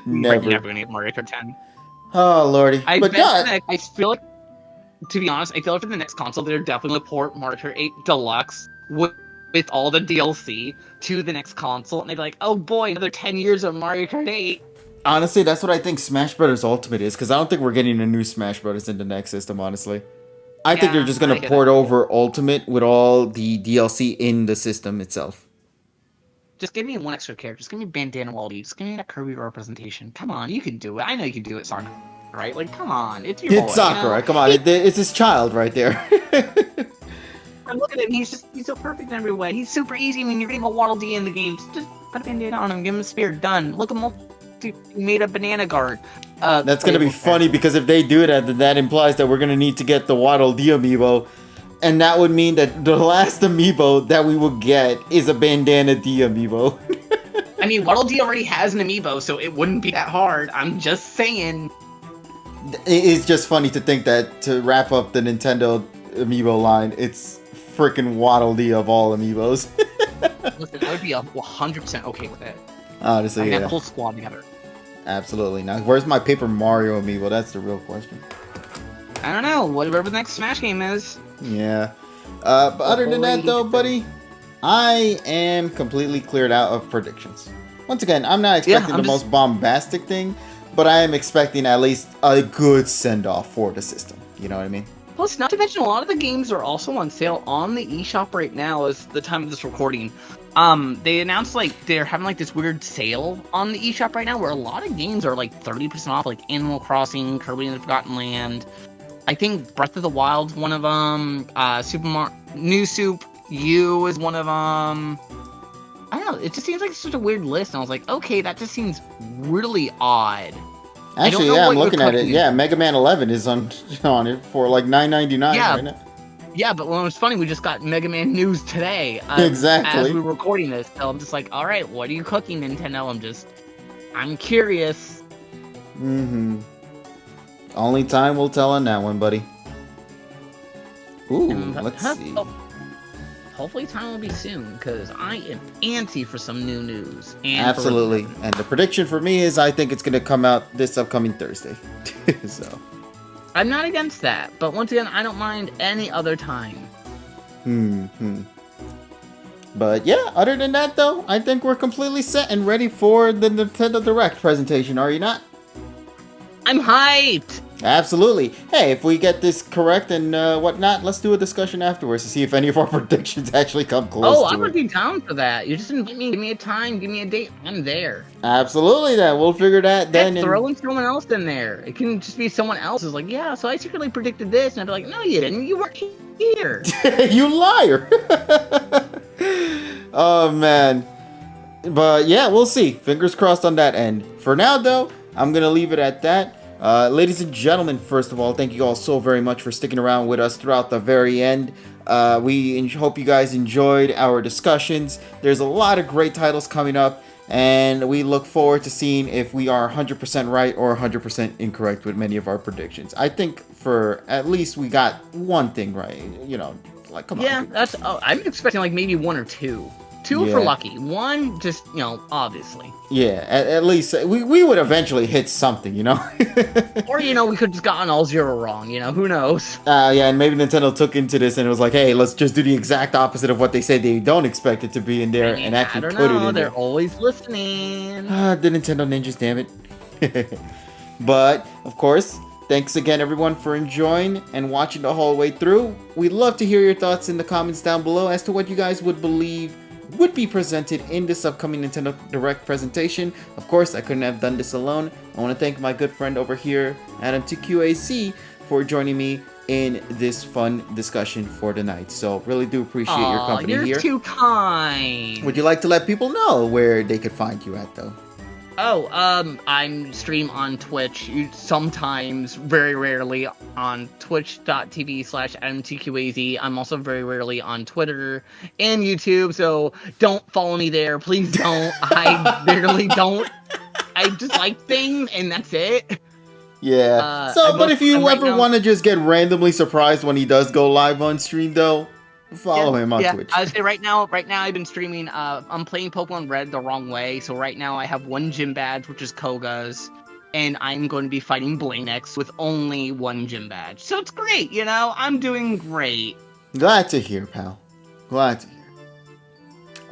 Never. We're never gonna get Mario Kart 10. Oh lordy. I But bet God, that I feel like, to be honest, I feel like for the next console, they're definitely gonna port Mario Kart 8 Deluxe with all the DLC to the next console, and they'd be like, oh boy, another 10 years of Mario Kart 8. honestly, that's what I think Smash Brothers Ultimate is, because I don't think we're getting a new Smash Brothers in the next system, honestly. I think they're just I gonna get port it. over Ultimate with all the DLC in the system itself. Just give me one extra character. Just give me Bandana Wally. Just give me that Kirby representation. Come on, you can do it. I know you can do it, Sakura. Right? Like, come on. It's your boy. It's Sakura, come on, it's his child right there. And look at him. He's so perfect in every way. He's super easy when you're getting a Waddle Dee in the game. Just put a bandana on him. Give him a spear. Done. Look at him. He made a banana guard. That's gonna be funny because if they do that, then that implies that we're gonna need to get the Waddle Dee amiibo. And that would mean that the last amiibo that we will get is a Bandana D amiibo. I mean, Waddle Dee already has an amiibo, so it wouldn't be that hard. I'm just saying. It's just funny to think that to wrap up the Nintendo amiibo line, it's freaking Waddle Dee of all amiibos. Listen, I would be 100% okay with it. Honestly, Have yeah. the whole squad together. Absolutely. Now, where's my Paper Mario amiibo? That's the real question. I don't know. Whatever the next Smash game is. Yeah. But other than that, though, buddy, I am completely cleared out of predictions. Once again, I'm not expecting the most bombastic thing, but I am expecting at least a good send-off for the system. You know what I mean? Plus, not to mention, a lot of the games are also on sale on the eShop right now as the time of this recording. They announced, like, they're having, like, this weird sale on the eShop right now where a lot of games are, like, 30% off, like Animal Crossing, Kirby and the Forgotten Land. I think Breath of the Wild's one of them. New Soup U is one of them. I don't know. It just seems like such a weird list. And I was like, okay, that just seems really odd. I don't Actually, know yeah, what I'm you're looking at it. cooking. Yeah, Mega Man 11 is on it for like $9.99 Yeah. right now. Yeah, but when it was funny, we just got Mega Man news today. Exactly. As we were recording this, so I'm just like, all right, what are you cooking, Nintendo? I'm curious. Mm-hmm. Only time will tell on that one, buddy. Ooh, let's see. Hopefully time will be soon, because I am antsy for some new news. And Absolutely. And the prediction for me is I think it's going to come out this upcoming Thursday. So. I'm not against that, but once again, I don't mind any other time. But yeah, other than that though, I think we're completely set and ready for the Nintendo Direct presentation, are you not? I'm hyped! Absolutely. Hey, if we get this correct and whatnot, let's do a discussion afterwards to see if any of our predictions actually come close to it. I would be down for that. You just invite me, give me a time, give me a date, I'm there. Absolutely, then. We'll figure that then. Throw in someone else in there. It can just be someone else who's like, yeah, so I secretly predicted this, and I'd be like, no, you didn't. You weren't here. You liar. Oh, man. But yeah, we'll see. Fingers crossed on that end. For now, though, I'm going to leave it at that. Ladies and gentlemen, first of all, thank you all so very much for sticking around with us throughout the very end. We hope you guys enjoyed our discussions. There's a lot of great titles coming up, and we look forward to seeing if we are 100% right or 100% incorrect with many of our predictions. I think for at least we got one thing right, you know, like, come on. Yeah, I'm expecting like maybe one or two. Two for lucky. One, just, you know, obviously. Yeah, at least we would eventually hit something, you know? Or, you know, we could have just gotten all 0 wrong, you know? Who knows? Yeah, and maybe Nintendo took into this and it was like, hey, let's just do the exact opposite of what they say they don't expect it to be in there and actually put it in there. They're always listening. The Nintendo ninjas, damn it. But, of course, thanks again, everyone, for enjoying and watching the whole way through. We'd love to hear your thoughts in the comments down below as to what you guys would believe would be presented in this upcoming Nintendo Direct presentation. Of course, I couldn't have done this alone. I want to thank my good friend over here, Adam2qaz, for joining me in this fun discussion for tonight. So, really do appreciate your company here. You're too kind. Would you like to let people know where they could find you at, though? I'm stream on Twitch, sometimes, very rarely, on twitch.tv/Adam2qaz. I'm also very rarely on Twitter and YouTube, so don't follow me there. Please don't. I barely don't. I just like things, and that's it. Yeah. But if you ever want to just get randomly surprised when he does go live on stream, though, follow him on Twitch. I would say right now I've been streaming. I'm playing Pokemon Red the wrong way, so right now I have one gym badge, which is Koga's, and I'm going to be fighting Blanex with only one gym badge. So it's great, you know? I'm doing great. Glad to hear, pal. Glad to hear.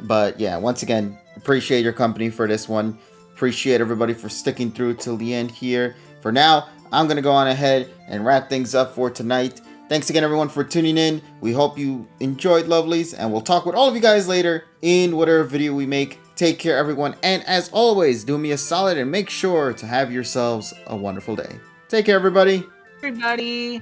But yeah, once again, appreciate your company for this one. Appreciate everybody for sticking through till the end here. For now, I'm going to go on ahead and wrap things up for tonight. Thanks again, everyone, for tuning in. We hope you enjoyed, lovelies, and we'll talk with all of you guys later in whatever video we make. Take care, everyone, and as always, do me a solid and make sure to have yourselves a wonderful day. Take care, everybody. Everybody.